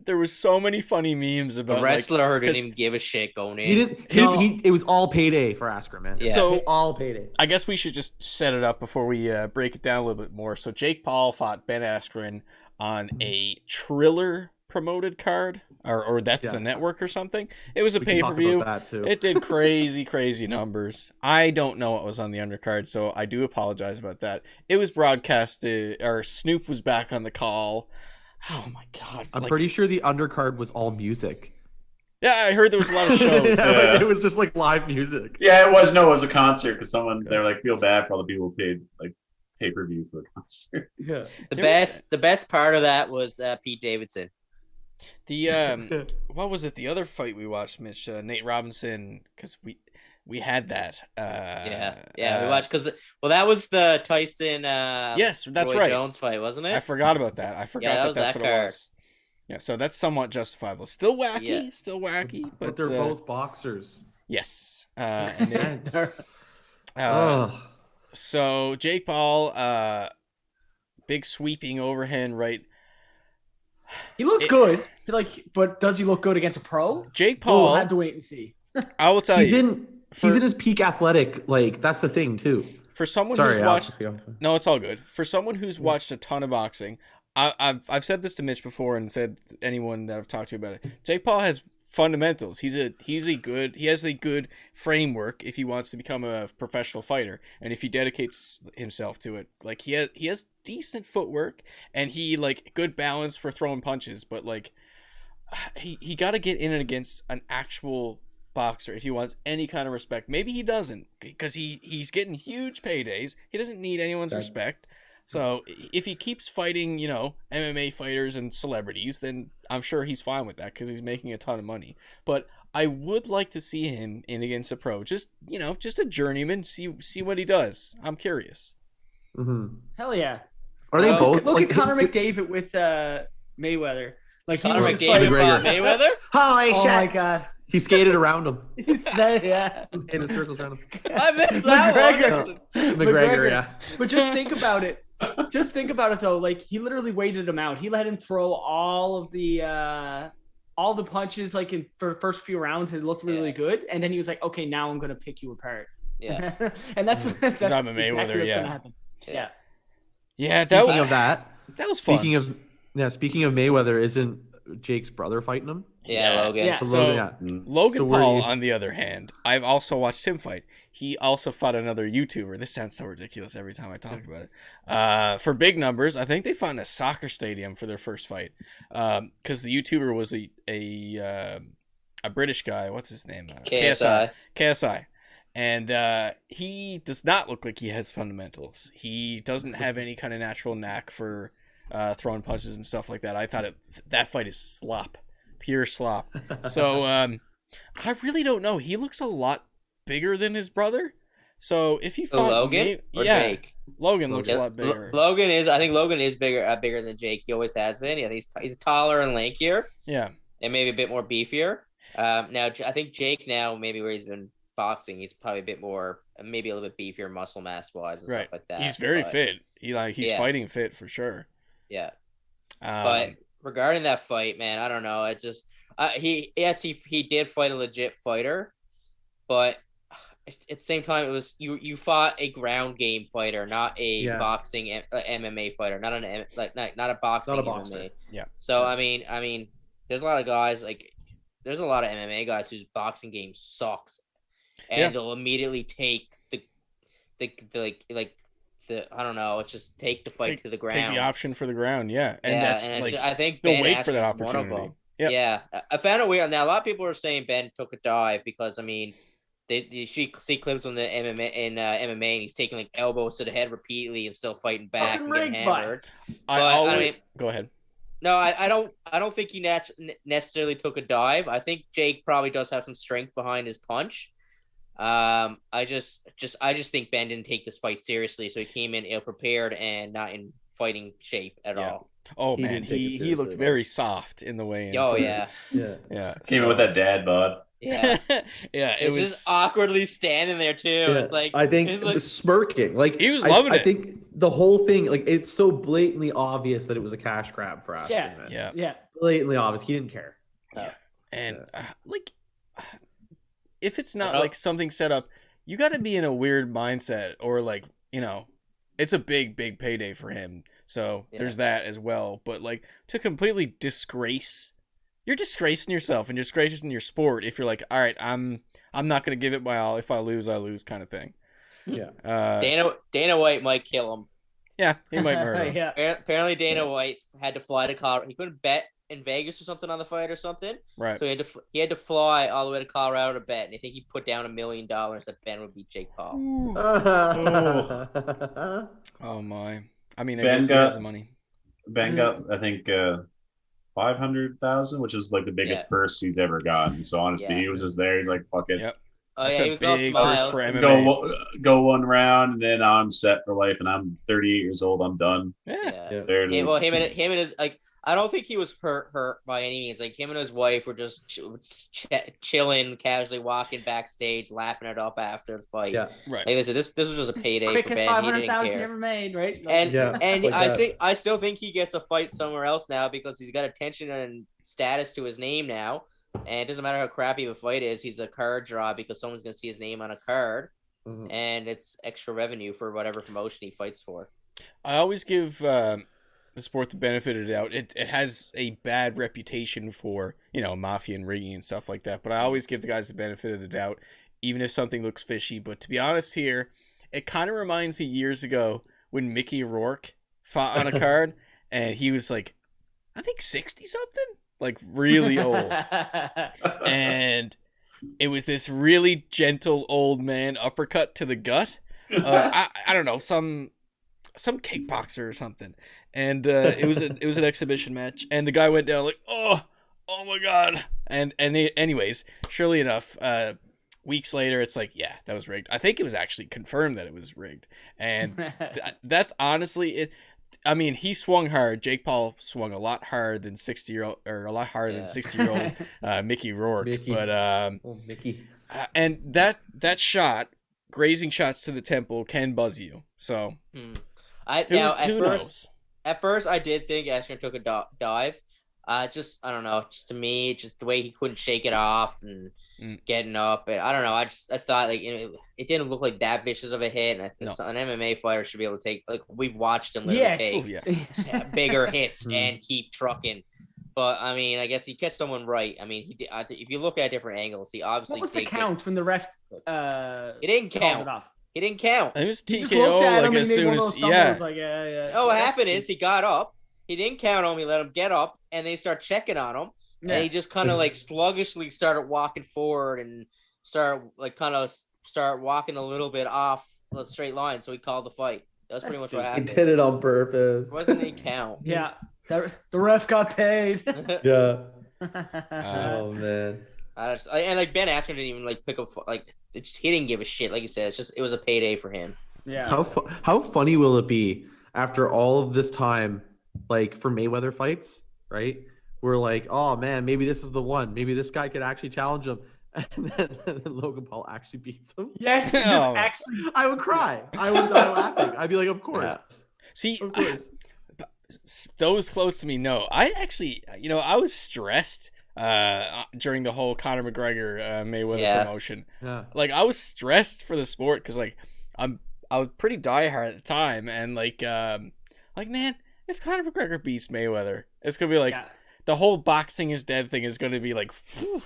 there was so many funny memes about The wrestler like, didn't 'cause even give a shit going in. He didn't. It was all payday for Asker, man. Yeah. So all payday. I guess we should just set it up before we break it down a little bit more. So Jake Paul fought Ben Askren on a Triller promoted card, or that's the network or something. It was a We can talk pay-per-view. about that, too. It did crazy numbers. I don't know what was on the undercard, so I do apologize about that. It was broadcasted, or Snoop was back on the call. Oh my god! I'm pretty sure the undercard was all music. Yeah, I heard there was a lot of shows. Yeah, Yeah. like, it was just like live music. Yeah, it was a concert because they're like feel bad for all the people who paid like pay-per-view for a concert. Yeah. The best part of that was Pete Davidson. The what was it? The other fight we watched, Mitch, Nate Robinson, because we had that. We watched because that was the Tyson. Yes, that's Roy right. Jones fight, wasn't it? I forgot about that. I forgot that was that's that what it card. was. Yeah, so that's somewhat justifiable. Still wacky, But but they're both boxers. yes. And it- Ugh. so Jake Paul, big sweeping overhand right. He looks good. Like, but does he look good against a pro? Jake We'll Paul, have to wait and see. I will tell He's you, in his peak athletic. Like that's the thing too. for someone Sorry, who's Alex, watched. if you- No, it's all good. For someone who's watched a ton of boxing, I've said this to Mitch before and said anyone that I've talked to about it. Jake Paul has fundamentals. He has a good framework if he wants to become a professional fighter, and if he dedicates himself to it. Like he has decent footwork and he like good balance for throwing punches, but like he got to get in and against an actual boxer if he wants any kind of respect. Maybe he doesn't because he's getting huge paydays. He doesn't need anyone's respect. So if he keeps fighting, MMA fighters and celebrities, then I'm sure he's fine with that because he's making a ton of money. But I would like to see him in against a pro, just a journeyman, see what he does. I'm curious. Mhm. Hell yeah. Are they both? Look like, at Conor McDavid with Mayweather. Like he Conor was just McDavid like, fought Mayweather. Holy oh shit! my god. He skated around him He's there, yeah. in a circles around him. I missed that McGregor. one. McGregor, yeah. But just think about it. Just think about it though. Like he literally waited him out. He let him throw all the punches like for the first few rounds. It looked really good, and then he was like, "Okay, now I'm gonna pick you apart." Yeah. And that's what that's Time exactly of Mayweather, what's yeah. gonna happen. Yeah. Yeah, Speaking of that, was fun. speaking of Mayweather, isn't Jake's brother fighting him? Yeah, Logan. Yeah. So Yeah. Logan So were Paul, you- on the other hand, I've also watched him fight. He also fought another YouTuber. This sounds so ridiculous every time I talk about it. For big numbers, I think they fought in a soccer stadium for their first fight. Because the YouTuber was a British guy. What's his name? KSI. KSI. And he does not look like he has fundamentals. He doesn't have any kind of natural knack for throwing punches and stuff like that. I thought that fight is slop. Pure slop. So I really don't know. He looks a lot bigger than his brother. So if he fought Logan or Jake? Logan looks Yeah, a lot bigger. I think Logan is bigger than Jake. He always has been. Yeah, he's taller and lankier Yeah. and maybe a bit more beefier. Now I think Jake now maybe where he's been boxing. He's probably a bit more, maybe a little bit beefier muscle mass wise and Right. stuff like that. He's very but, fit. He's Yeah. fighting fit for sure. Yeah. But Um, regarding that fight, man, I don't know. It just he did fight a legit fighter, but at the same time, it was you fought a ground game fighter, not a boxing MMA fighter, not a boxing Not a MMA. boxer. Yeah. So I mean, there's a lot of guys there's a lot of MMA guys whose boxing game sucks, and they'll immediately take the I don't know, it's just take the fight to the ground. Take the option for the ground, yeah. And that's and like I think they'll Ben wait for that Askren's one of opportunity. them. Yep. Yeah, I found it weird. Now a lot of people are saying Ben took a dive because I mean, you see clips from the MMA and he's taking like elbows to the head repeatedly and still fighting back and getting hammered. I mean, go ahead. No, I don't think he necessarily took a dive. I think Jake probably does have some strength behind his punch. I just think Ben didn't take this fight seriously, so he came in ill prepared and not in fighting shape at all. Oh He man, didn't take it he seriously looked at very soft in the way. Oh yeah, yeah. Came in with that dad bod. Yeah, yeah. it was just awkwardly standing there too. Yeah. It's like I think it's like, smirking. Like he was loving it. I think the whole thing, like it's so blatantly obvious that it was a cash grab for Askren. man. Yeah. Blatantly obvious. He didn't care. Yeah. And like, if it's not like something set up, you got to be in a weird mindset, or like, you know, it's a big payday for him. So there's that as well. But like, to completely you're disgracing yourself and disgracing your sport if you're like, all right, I'm not gonna give it my all. If I lose, I lose, kind of thing. Yeah. Dana White might kill him. Yeah, he might murder him. Yeah. Apparently, Dana White had to fly to Colorado. He couldn't bet in Vegas or something on the fight or something. Right. So he had to fly all the way to Colorado to bet, and I think he put down $1 million that Ben would beat Jake Paul. Oh my! I mean, I Ben guess he has the money. Ben got, I think, 500,000, which is like the biggest purse he's ever gotten. So honestly, he was just there. He's like, "Fuck it, Yep. Oh That's yeah, a he was all big purse smiles. for MMA. go one round, and then I'm set for life. And I'm 38 years old. I'm done." Yeah. There it is. Well, him and his like, I don't think he was hurt by any means. Like him and his wife were just chilling, casually walking backstage, laughing it up after the fight. Yeah. Right. Like I said, this was just a payday for Quickest Ben. He didn't 500,000 care. ever made, right? And like I still think he gets a fight somewhere else now because he's got attention and status to his name now. And it doesn't matter how crappy the fight is, he's a card draw because someone's gonna see his name on a card, and it's extra revenue for whatever promotion he fights for. I always give the sport the benefit of the doubt. It has a bad reputation for, you know, mafia and rigging and stuff like that. But I always give the guys the benefit of the doubt, even if something looks fishy. But to be honest here, it kind of reminds me years ago when Mickey Rourke fought on a card, and he was like, I think 60 something, like really old. And it was this really gentle old man uppercut to the gut. I don't know, some kickboxer or something. And it was an exhibition match, and the guy went down like, oh my god. And anyways, surely enough, weeks later, it's like, yeah, that was rigged. I think it was actually confirmed that it was rigged, and that's honestly it. I mean, he swung hard. Jake Paul swung a lot harder than 60-year-old Mickey Rourke. But Mickey. And that shot, grazing shots to the temple, can buzz you. So At first, I did think Askren took a dive. I don't know. Just to me, just the way he couldn't shake it off and getting up. I don't know. I thought like it didn't look like that vicious of a hit. And I think an MMA fighter should be able to take, like we've watched him literally take bigger hits and keep trucking. But I mean, I guess he catch someone right. I mean, he did. If you look at different angles, he obviously. What was the count when the ref? It didn't count. It off? He didn't count. It was He just looked at TKO him like as and he made soon one of as those stumbles, like, yeah. Oh, what happened is he got up. He didn't count him. He let him get up, and they start checking on him. And he just kind of like sluggishly started walking forward and start walking a little bit off the straight line. So he called the fight. That's pretty much what He happened. did it on purpose. It wasn't a count. Yeah, the ref got paid. Yeah. Oh man. And like Ben Askren didn't even like pick up he didn't give a shit. Like you said, it was a payday for him. Yeah. How funny will it be after all of this time, like for Mayweather fights, right? We're like, oh man, maybe this is the one. Maybe this guy could actually challenge him. and then Logan Paul actually beats him, Yes, Oh. just actually. I would cry. I would die laughing. I'd be like, of course. Yeah. See, Of course. those close to me, no. I actually, I was stressed during the whole Conor McGregor Mayweather promotion. Yeah. Like, I was stressed for the sport because, like, I was pretty diehard at the time, and like, man, if Conor McGregor beats Mayweather, it's gonna be like the whole boxing is dead thing is gonna be like, whew,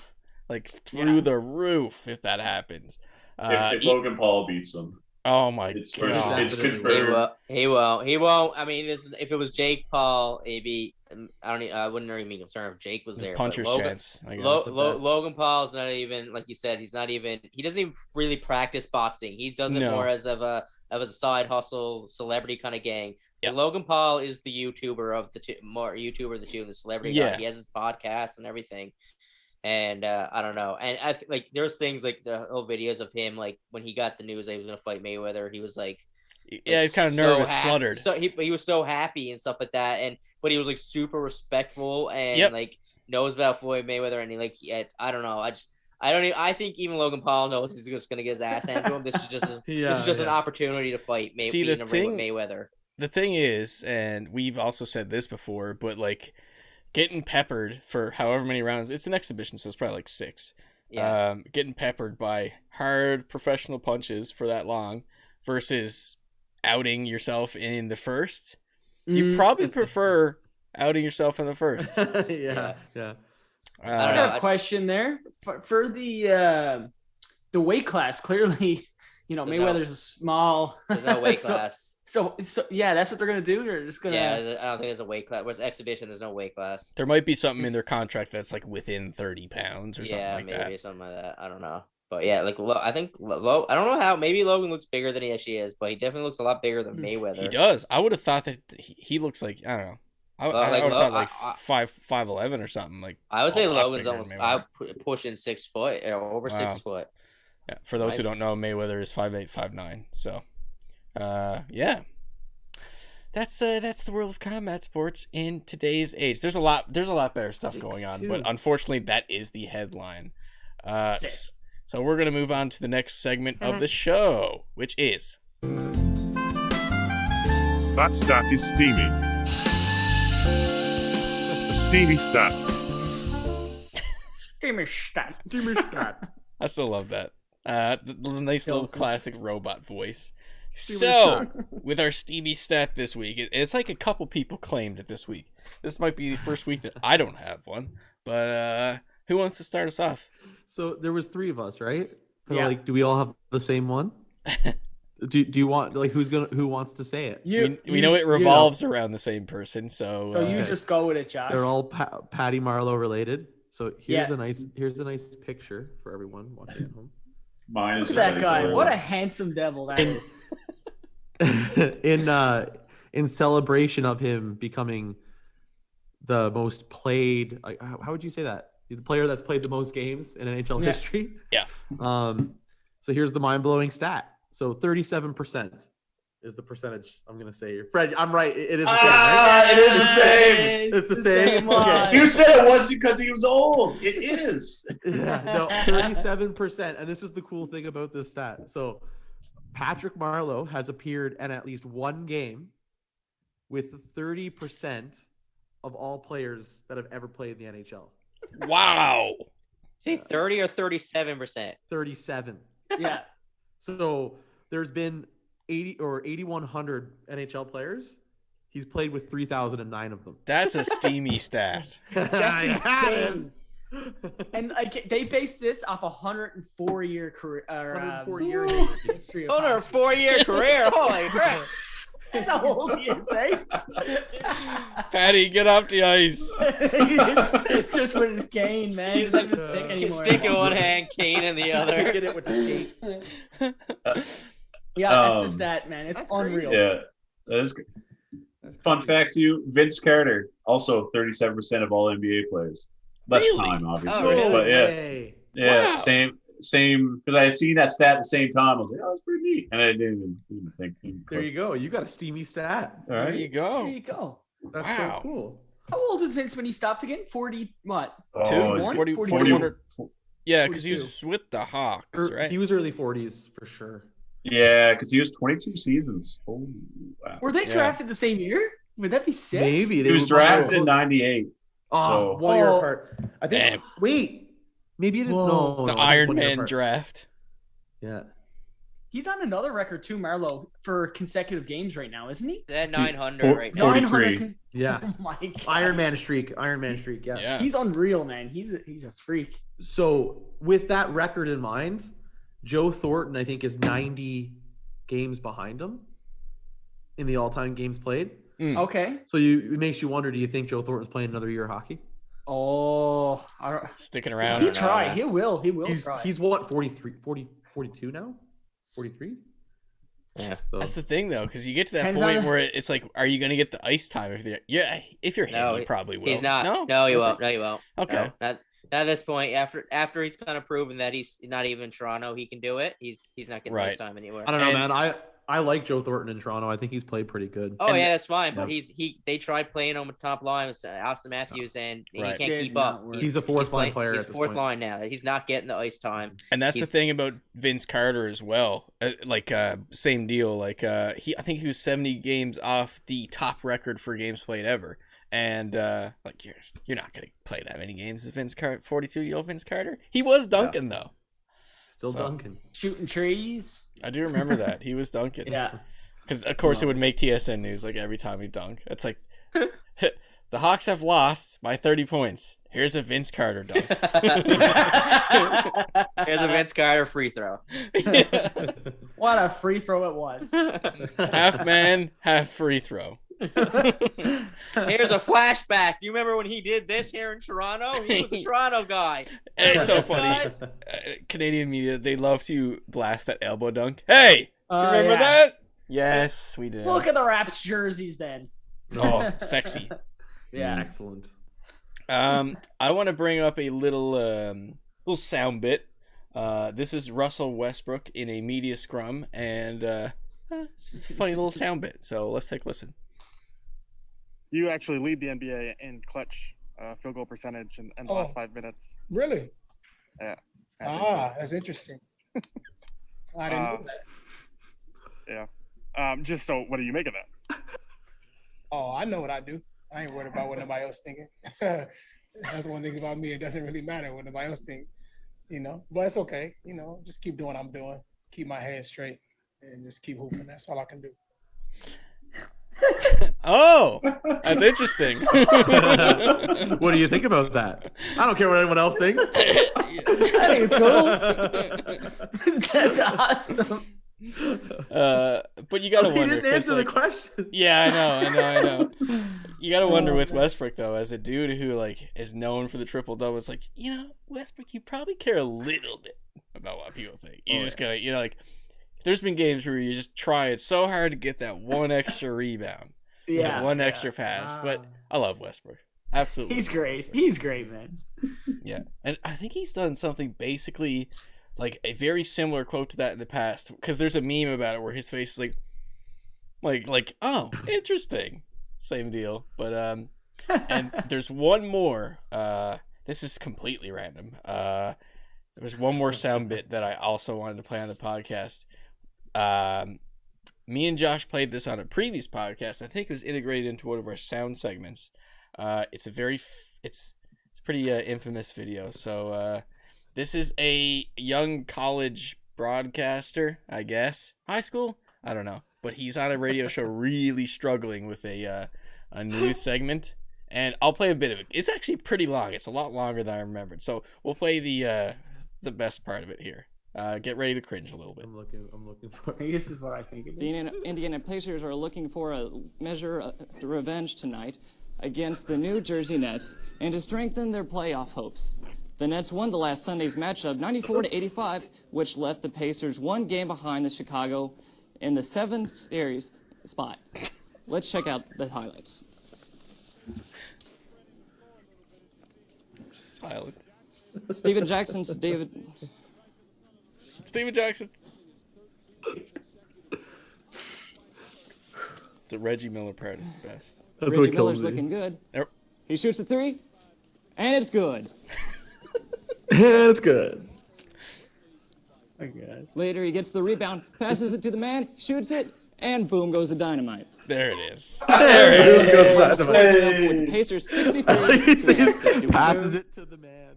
like through the roof if that happens. If Logan Paul beats him, oh my it's god, it's Definitely. confirmed. He won't. I mean, if it was Jake Paul, maybe I wouldn't even be concerned if Jake was there. puncher's but Logan, chance. I guess. Logan Paul's not even, like you said, he doesn't even really practice boxing. He does it No. more as of a side hustle, celebrity kind of gang. Yeah. But Logan Paul is the YouTuber of the two, more YouTuber of the two, and the celebrity guy. He has his podcast and everything. And I don't know. And I like there's things like the whole videos of him, like when he got the news that he was gonna fight Mayweather, he was like, Yeah, he's kind of so nervous, happy. fluttered. So he was so happy and stuff like that, but he was like super respectful and like knows about Floyd Mayweather, and I don't know. I think even Logan Paul knows he's just gonna get his ass handed to him. This is just an opportunity to fight in a ring with Mayweather. The thing is, and we've also said this before, but like getting peppered for however many rounds, it's an exhibition, so it's probably like 6. Yeah. Getting peppered by hard professional punches for that long versus outing yourself in the first. You probably prefer outing yourself in the first. yeah. I don't I know. got a question there for the weight class. Clearly, Mayweather's a small. There's no weight class. So yeah, that's what they're gonna do. They're just gonna. Yeah, I don't think there's a weight class. Whereas exhibition, there's no weight class. There might be something in their contract that's like within 30 pounds or something like maybe that. something like that. I don't know. But yeah, like I think I don't know how. Maybe Logan looks bigger than he actually is, but he definitely looks a lot bigger than Mayweather. He does. I would have thought that he looks like, I don't know. I would have thought like 5'11" or something. Like I would say a lot Logan's bigger almost than Mayweather. pushing 6 foot or over 6 foot. Yeah, for those who don't know, Mayweather is 5'8", 5'9". So, yeah. That's the world of combat sports in today's age. There's a lot better stuff going on, but unfortunately, that is the headline. So we're gonna move on to the next segment of the show, which is That stat is steamy. A steamy stat. Steamer stat. I still love that. The nice little classic robot voice. Steamy So, with our steamy stat this week, it's like a couple people claimed it this week. This might be the first week that I don't have one, but who wants to start us off? So there was 3 of us, right? So, Yeah. Like, do we all have the same one? do you want who wants to say it? We know it revolves around the same person, so So you just go with it, Josh. They're all Patty Marlowe related. So here's a nice picture for everyone watching at home. Mine is Look just at that guy. like, What a handsome devil that is. in celebration of him becoming the most played. How would you say that? He's the player that's played the most games in NHL history. Yeah. So here's the mind-blowing stat. So 37% is the percentage I'm gonna say. Fred, I'm right. It is the same. Right? it is the same. It's the same. one. Okay. You said it wasn't because he was old. It is. Yeah, no, 37%. And this is the cool thing about this stat. So Patrick Marleau has appeared in at least one game with 30% of all players that have ever played in the NHL. wow. Say 30 or 37%. 37. Yeah. So there's been 80 or 8,100 NHL players. He's played with 3,009 of them. That's a steamy stat. That's Yeah, it insane. is. And like they based this off a 104-year career. 104-year history of Hold on, a hockey. 4-year career. Holy crap. That's how old he is, eh? Patty, get off the ice. it's just with his cane, man. He doesn't have a stick anymore. Stick in one hand, cane in the other. Get it with the skate. Yeah, that's the stat, man. It's unreal. Yeah, that is good. Fun fact to you: Vince Carter, also 37% of all NBA players. Less Really? time, obviously, really? but yeah, Way. yeah, Wow. same. Because I had seen that stat at the same time. I was like, oh, that's pretty neat, and I didn't even think. There you go. You got a steamy stat. All There right. you There go. you go. That's Wow. so cool. How old was Vince when he stopped again? 40 what? Oh, Two, it's 41? 40, 42? 400. Yeah, because he was with the Hawks, right? He was early 40s for sure. Yeah, because he was 22 seasons. Oh, wow. Were they drafted the same year? Would that be sick? Maybe He was drafted in '98. Oh, So 1 year apart. I think. Damn. Wait, maybe it is. No, The no, Iron 1 year Man apart. draft. Yeah. He's on another record too, Marlo, for consecutive games right now, isn't he? That 900 right now. 43. Yeah. Oh my God. Iron Man streak. Yeah. Yeah. He's unreal, man. He's a freak. So with that record in mind, Joe Thornton, I think, is 90 games behind him in the all-time games played. Okay. So it makes you wonder, do you think Joe Thornton's playing another year of hockey? Oh, I don't, Sticking around. he'll try. He will He's try. he's what, 42 now? 43? Yeah. So, That's the thing, though, because you get to that Depends point on- where it's like, are you going to get the ice time? If you're him, No, you probably will. He's not. No, No, he Okay. won't. No, he won't. Okay. No, not at this point. After he's kind of proven that he's not even in Toronto, he can do it. He's not getting Right. ice time anywhere. I don't know, And- man. I like Joe Thornton in Toronto. I think he's played pretty good. Oh And- yeah, that's fine. But Yeah. they tried playing him with top line with Austin Matthews, and Right. he can't Did keep not up. work. He's a fourth line player He's at this fourth point. line now. He's not getting the ice time. And that's the He's- thing about Vince Carter as well. Same deal. Like I think he was 70 games off the top record for games played ever. And like you're not gonna play that many games as 42-year-old Vince Carter. He was dunking though. Still So- dunking. Shooting trees. I do remember that he was dunking. Yeah. Because of course it would make TSN news like every time he dunked. It's like the Hawks have lost by 30 points. Here's a Vince Carter dunk. Here's a Vince Carter free throw. What a free throw it was. Half man, half free throw. Here's a flashback. Do you remember when he did this here in Toronto? He was a Toronto guy. And it's so funny. Guys. Canadian media, they love to blast that elbow dunk. Hey, you Oh, remember yeah. that? Yes, we did. Look at the Raps jerseys then. Oh, sexy. Yeah. Excellent. I want to bring up a little sound bit. This is Russell Westbrook in a media scrum, and it's a funny little sound bit. So let's take a listen. You actually lead the NBA in clutch field goal percentage in the last 5 minutes. Really? Yeah. That's interesting. I didn't know that. Yeah. Just so, what do you make of that? Oh, I know what I do. I ain't worried about what nobody else thinking. That's one thing about me. It doesn't really matter what nobody else think, But it's okay. Just keep doing what I'm doing. Keep my head straight and just keep hooping. That's all I can do. Oh, that's interesting. What do you think about that? I don't care what anyone else thinks. I think it's cool. That's awesome. But you gotta He wonder. didn't 'cause, answer the like, question. Yeah, I know. You gotta wonder with Westbrook though, as a dude who like is known for the triple double. It's like Westbrook, you probably care a little bit about what people think. You just gotta, like, there's been games where you just try it so hard to get that one extra rebound, that one extra pass. But I love Westbrook. Absolutely, He's love great. Westbrook. He's great, man. Yeah, and I think he's done something basically like a very similar quote to that in the past. Because there's a meme about it where his face is like oh, interesting. Same deal, but and there's one more. This is completely random. There was one more sound bit that I also wanted to play on the podcast. Me and Josh played this on a previous podcast. I think it was integrated into one of our sound segments. It's a very it's a pretty infamous video. So this is a young college broadcaster, I guess, high school. I don't know, but he's on a radio show, really struggling with a news segment. And I'll play a bit of it. It's actually pretty long. It's a lot longer than I remembered. So we'll play the best part of it here. Get ready to cringe a little bit. I'm looking for. I think this is what I think. The Indiana Pacers are looking for a measure of revenge tonight against the New Jersey Nets and to strengthen their playoff hopes. The Nets won the last Sunday's matchup 94-85, which left the Pacers one game behind the Chicago in the 7th series spot. Let's check out the highlights. Silent. Steven Jackson. The Reggie Miller part is the best. That's Reggie what Miller's kills me. looking good. Yep. He shoots a three, and it's good. And it's good. Okay. Later, he gets the rebound, passes it to the man, shoots it, and boom goes the dynamite. There it is. There it goes. Scores it up with the Pacers 63 to 61. Passes it to the man.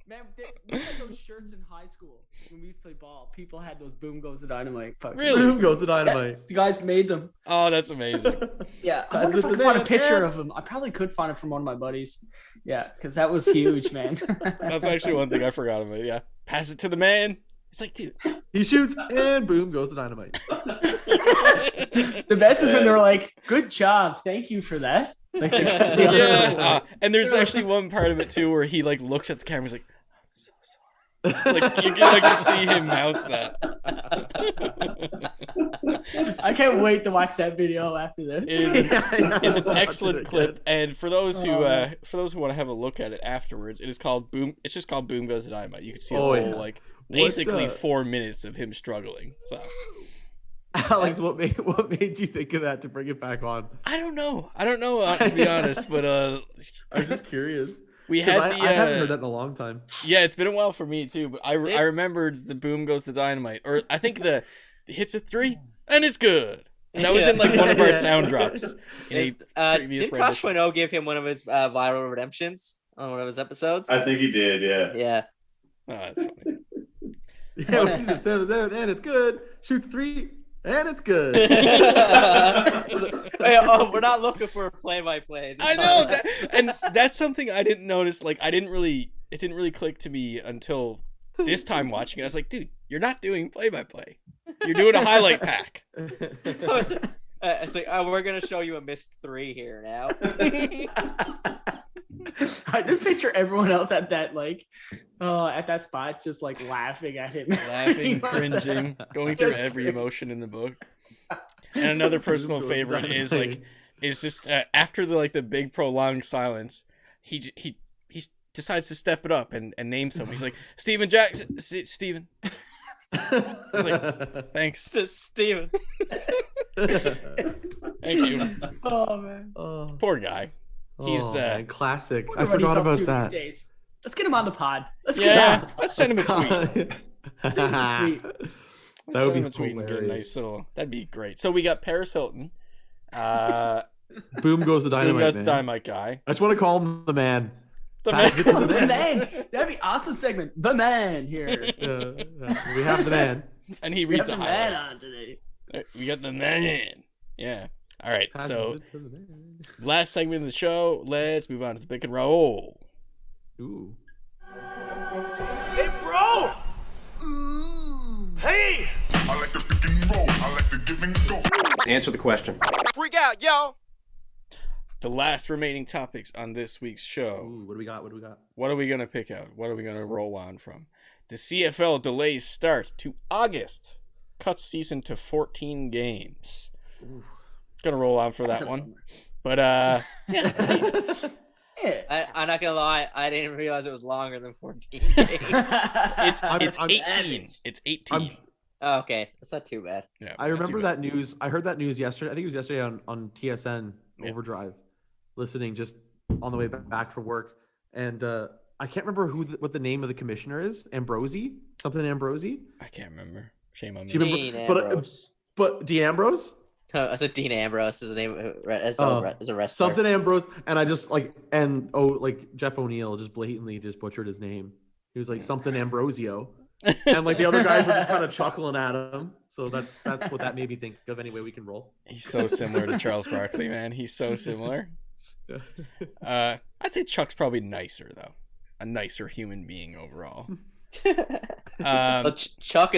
Man, we had those shirts in high school when we used to play ball. People had those boom goes the dynamite. Really? Boom goes the dynamite. Yeah, the guys made them. Oh, that's amazing. Yeah, I wonder if I could find a picture of him. I probably could find it from one of my buddies. Yeah, because that was huge, man. That's actually one thing I forgot about. Yeah, pass it to the man. It's like, dude, He shoots and boom goes the dynamite. The best is when they were like, "Good job, thank you for that." Like, yeah. And there's actually one part of it too where he like looks at the camera, he's like, "I'm so sorry." Like you can like just see him mouth that. I can't wait to watch that video after this. It's an excellent clip, and for those who want to have a look at it afterwards, it is called Boom. It's just called Boom Goes the Dynamite. You can see a whole like basically 4 minutes of him struggling. So, Alex, what made you think of that to bring it back on? I don't know, to be honest, but I was just curious. We had I haven't heard that in a long time. Yeah, it's been a while for me too, but I remembered the Boom Goes the Dynamite, or I think the hits a 3 and it's good. That was in like one of our sound drops. In a previous didn't Kosh.0 give him one of his viral redemptions on one of his episodes? I think he did. Yeah. Yeah. Oh, that's funny. Yeah, when season 7 and it's good. Shoots 3 and it's good. We're not looking for a play-by-play. I know that, and that's something I didn't notice. Like, it didn't really click to me until this time watching it. I was like, dude, you're not doing play-by-play. You're doing a highlight pack. It's like, we're gonna show you a missed 3 here now. I just picture everyone else at that at that spot, just like laughing at him, laughing, cringing, going through every emotion in the book. And another personal favorite is just after the big prolonged silence, he decides to step it up and name someone. He's like, Steven Jackson. Steven. It's like, thanks to Steven. Thank you. Oh man. Poor guy. He's man, classic. I forgot about that. These days. Let's get him on the pod. Let's send him a tweet. Let's send him a tweet and get a nice little. That'd be great. So we got Paris Hilton. Boom goes the dynamite. Boom goes the dynamite guy. I just want to call him the man. The man. That'd be awesome segment. The man here. We have the man. And he reads a man on today. We got the man. Yeah. All right. So last segment of the show. Let's move on to the pick and roll. Ooh. Hey, bro. Ooh. Hey. I like the pick and roll. I like the give and go. Answer the question. Freak out, yo. The last remaining topics on this week's show. Ooh, what do we got? What are we going to pick out? What are we going to roll on from? The CFL delays start to August. Cuts season to 14 games. Ooh. Gonna roll on for that one. But, yeah. I'm not gonna lie, I didn't realize it was longer than 14 games. It's 18. It's 18. Oh, okay, that's not too bad. Yeah, I remember that news. I heard that news yesterday. I think it was yesterday on TSN Overdrive, listening just on the way back from work. And I can't remember what the name of the commissioner is. Ambrosi? Something Ambrosi? I can't remember. Shame on me. Dean Ambrose. But Dean Ambrose? I said Dean Ambrose is the name as a wrestler. Something Ambrose, and I just Jeff O'Neill just blatantly just butchered his name. He was like something Ambrosio, and the other guys were just kind of chuckling at him. So that's what that made me think of. Anyway, we can roll. He's so similar to Charles Barkley, man. He's so similar. I'd say Chuck's probably nicer though, a nicer human being overall. Chuck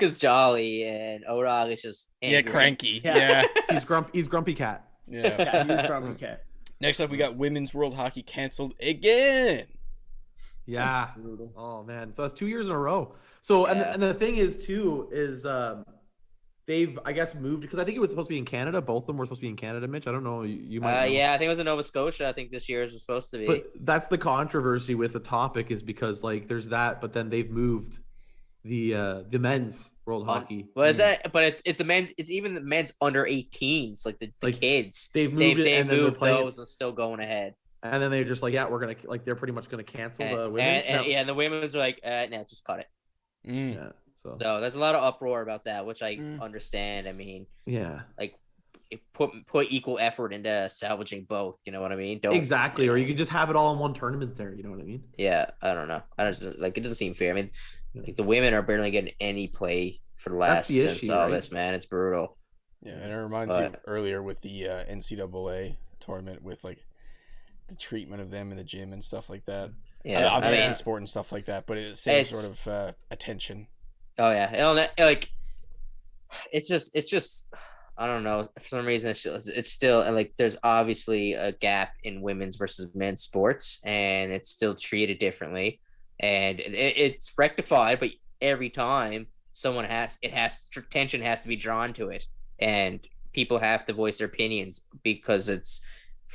is jolly and Orag is just angry. Cranky. Yeah. He's grumpy cat. Yeah, he's grumpy cat. Next up, we got women's world hockey canceled again. Yeah. Oh man, so that's 2 years in a row. So and the thing is too is they've I guess moved because I think it was supposed to be in Canada. Both of them were supposed to be in Canada. Mitch, I don't know. You might. Know. Yeah, I think it was in Nova Scotia. I think this year is supposed to be. But that's the controversy with the topic is because there's that, but then they've moved the men's world hockey. Well, is that? But it's the men's. It's even the men's under 18s, like the kids. They've moved those and still going ahead. And then they're just like, yeah, we're gonna like they're pretty much gonna cancel the women's. And the women's are like, nah, just cut it. Yeah. So there's a lot of uproar about that, which I understand. I mean, yeah, like put equal effort into salvaging both. You know what I mean? Exactly. Or you could just have it all in one tournament there. You know what I mean? Yeah, I don't know. I just like it doesn't seem fair. I mean, like the women are barely getting any play for the last since all this, man. It's brutal. Yeah, and it reminds you earlier with the NCAA tournament with like the treatment of them in the gym and stuff like that. Yeah, obviously in sport and stuff like that, but it's the same sort of attention. Oh yeah, like it's just I don't know, for some reason it's still like there's obviously a gap in women's versus men's sports, and it's still treated differently, and it's rectified, but every time attention has to be drawn to it, and people have to voice their opinions because it's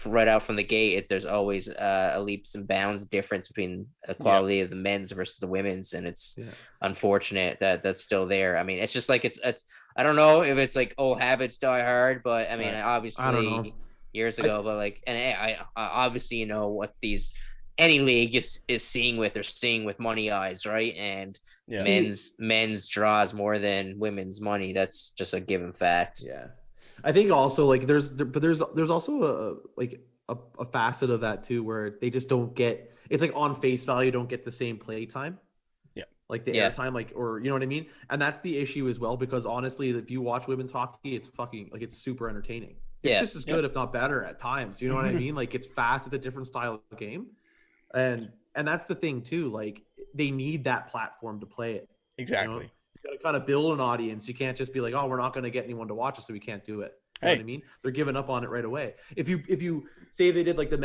right out from the gate. There's always a leaps and bounds difference between the quality of the men's versus the women's, and it's unfortunate that that's still there. I mean, it's just like it's I don't know if it's like habits die hard, but I mean, obviously years ago, but like, and I obviously what any league is seeing with money eyes, right? And men's draws more than women's money. That's just a given fact. Yeah. I think also like there's also a facet of that too, where they just don't get, it's like on face value, don't get the same play time. Yeah. Like the airtime, like, or you know what I mean? And that's the issue as well, because honestly, if you watch women's hockey, it's fucking like, it's super entertaining. It's just as good, if not better at times. You know what I mean? Like it's fast. It's a different style of game. And that's the thing too. Like they need that platform to play it. Exactly. You got to kind of build an audience. You can't just be like, oh, we're not going to get anyone to watch us, so we can't do it. You know what I mean? They're giving up on it right away. If you say they did like the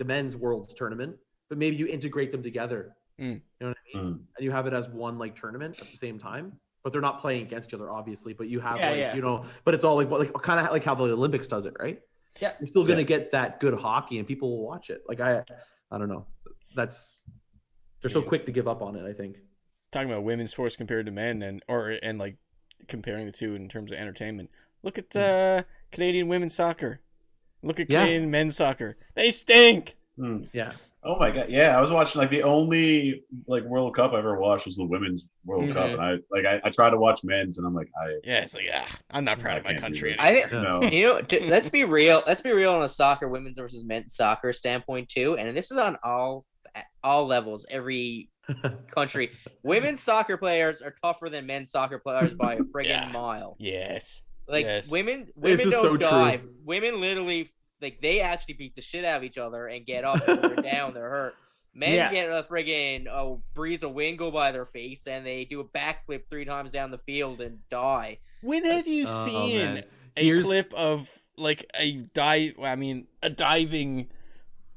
men's world's tournament, but maybe you integrate them together. You know what I mean? And you have it as one like tournament at the same time, but they're not playing against each other, obviously. But you have but it's all like kind of like how the Olympics does it, right? Yeah. You're still going to get that good hockey, and people will watch it. Like I don't know. They're so quick to give up on it, I think. Talking about women's sports compared to men, and like comparing the two in terms of entertainment. Look at Canadian women's soccer. Look at Canadian men's soccer. They stink. Yeah. Oh my god. Yeah, I was watching like the only like World Cup I ever watched was the women's World Cup, and I try to watch men's, and I'm like, it's like I'm not proud of my country. Let's be real. Let's be real on a soccer women's versus men's soccer standpoint too, and this is on all levels, every country. Women's soccer players are tougher than men's soccer players by a friggin' mile. Yes. Like women don't dive. True. Women literally like they actually beat the shit out of each other and get up and they're down, they're hurt. Men get a friggin' breeze of wind go by their face and they do a backflip 3 times down the field and die. When have you seen a clip of like a diving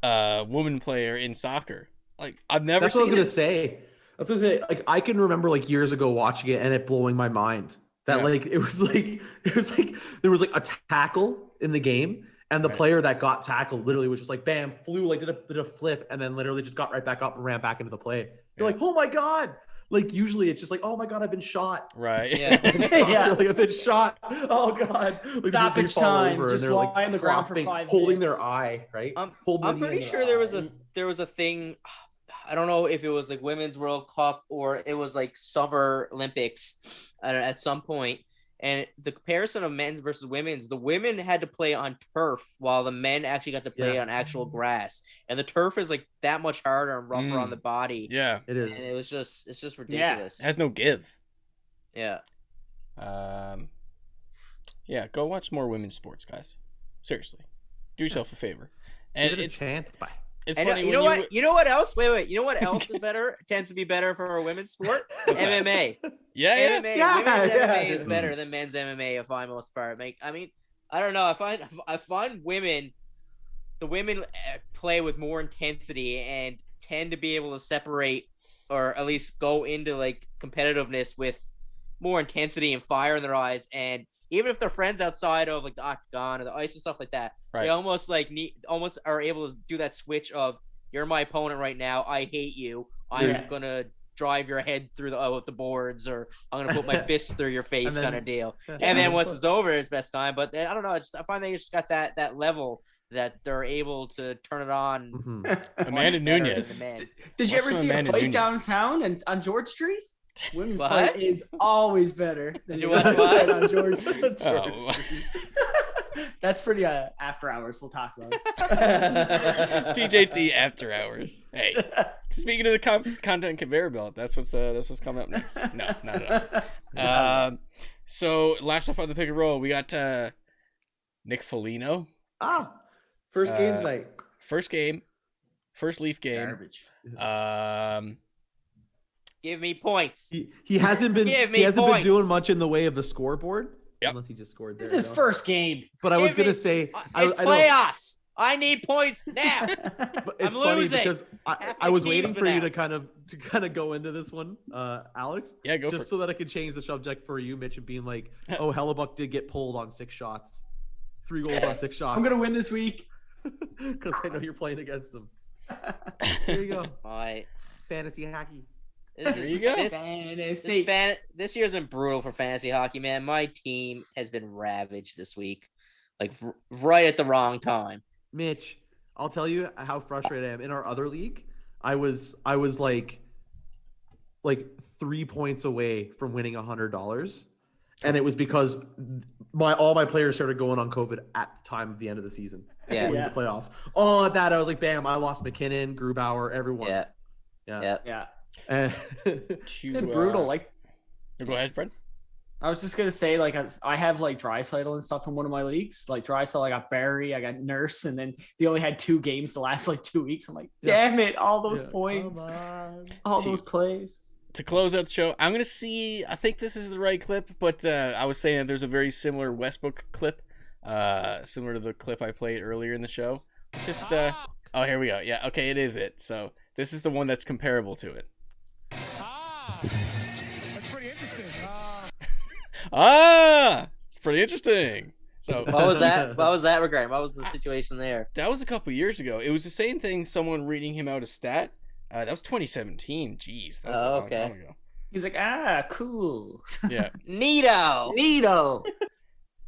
woman player in soccer? Like I've never That's seen what I was gonna say. Like I can remember like years ago watching it and it blowing my mind. That like it was like there was like a tackle in the game, and the player that got tackled literally was just like bam, flew, like did a flip, and then literally just got right back up and ran back into the play. You're like, oh my god. Like usually it's just like, oh my god, I've been shot. Right. Yeah. Like I've been shot. Oh god. Like, stoppage time. Just lie on the ground for 5 minutes. Holding their eye, right? I'm pretty sure there was a thing. I don't know if it was like Women's World Cup or it was like Summer Olympics at some point. And the comparison of men's versus women's, the women had to play on turf while the men actually got to play on actual grass. And the turf is like that much harder and rougher on the body. Yeah, it is. And it's just ridiculous. It has no give. Yeah. Yeah, go watch more women's sports, guys. Seriously. Do yourself a favor. And it's a chance. Bye. It's and funny. You know what else? Wait. You know what else is better? Tends to be better for a women's sport? MMA. Yeah. Women's MMA is better than men's MMA for the most part. I mean, I don't know. I find the women play with more intensity and tend to be able to separate, or at least go into like competitiveness with more intensity and fire in their eyes. And even if they're friends outside of like the octagon or the ice and stuff like that, they almost are able to do that switch of, you're my opponent right now, I hate you, I'm gonna drive your head through the boards, or I'm gonna put my fist through your face, kind of deal. And then once it's over, it's best time. But I don't know, I find they just got that level that they're able to turn it on. Mm-hmm. Amanda much better than Nunes. the men. Did you Watch ever some see a Amanda fight Nunes. downtown and on George Street? Women's What? fight is always better than Did you the watch men's what? fight on George Street. Oh. That's pretty after hours. We'll talk about it. TJT after hours. Hey, speaking of the content conveyor belt, that's what's coming up next. No, not at all. So last up on the pick and roll, we got Nick Foligno. First game tonight. First Leaf game. Garbage. Give me points. He hasn't been Give me he hasn't been points. doing much in the way of the scoreboard. Yep. Unless he just scored there. This is his first game. But I was Give me- gonna say It's I know, playoffs. I need points now. but I'm it's funny losing. because Half I my was team's waiting been for you out. to kind of go into this one, Alex. Yeah, go just for it. so that I could change the subject for you, Mitch, and being like, oh, Hellebuck did get pulled on 6 shots, 3 goals on 6 shots. I'm gonna win this week. because I know you're playing against him. There you go. All Fantasy hockey. There you go. This year's been brutal for fantasy hockey, man. My team has been ravaged this week, like right at the wrong time. Mitch, I'll tell you how frustrated I am. In our other league, I was like 3 points away from winning $100, and it was because all my players started going on COVID at the time of the end of the season. Yeah. The playoffs. All at that, I was like, bam! I lost McKinnon, Grubauer, everyone. Yeah. It's been brutal. Like, go ahead, Fred. I was just gonna say, like, I have like Draisaitl and stuff in one of my leagues. Like Draisaitl, I got Barry, I got Nurse, and then they only had 2 games the last like 2 weeks. I'm like, damn it, all those points, all those plays. To close out the show, I'm gonna see. I think this is the right clip, but I was saying that there's a very similar Westbrook clip, similar to the clip I played earlier in the show. It's just oh, here we go. Yeah, okay, it is it. So this is the one that's comparable to it. That's pretty interesting. It's pretty interesting. So What was that? What was that regarding? What was the situation there? That was a couple years ago. It was the same thing. Someone reading him out a stat. That was 2017. Jeez, that was a long time ago. He's like, cool. Yeah. Neato.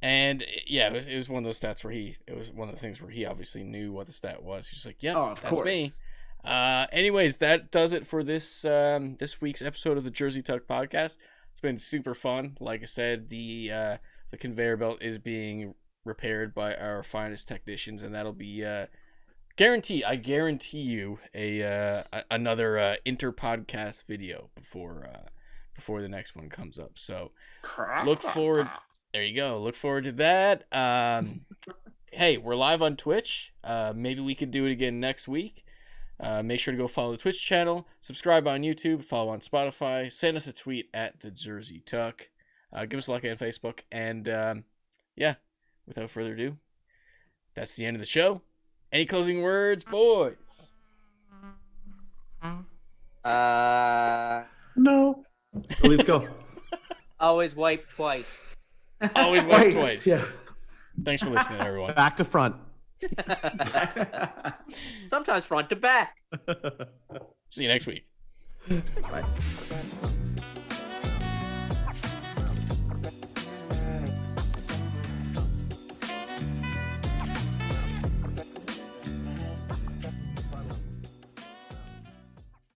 And yeah, it was one of those stats where it was one of the things where he obviously knew what the stat was. He was like, yeah, of that's course. me. Anyways, that does it for this week's episode of the Jersey Tuck podcast. It's been super fun. Like I said, the conveyor belt is being repaired by our finest technicians, and that'll be I guarantee you another inter-podcast video before the next one comes up. So look forward. There you go. Look forward to that. Hey, we're live on Twitch. Maybe we could do it again next week. Make sure to go follow the Twitch channel, subscribe on YouTube, follow on Spotify, send us a tweet at the Jersey Tuck, give us a like on Facebook, and yeah, without further ado, that's the end of the show. Any closing words, boys? No. Let's go. Always wipe twice. Always wipe twice. Yeah. Thanks for listening, everyone. Back to front. Sometimes front to back. See you next week. Bye.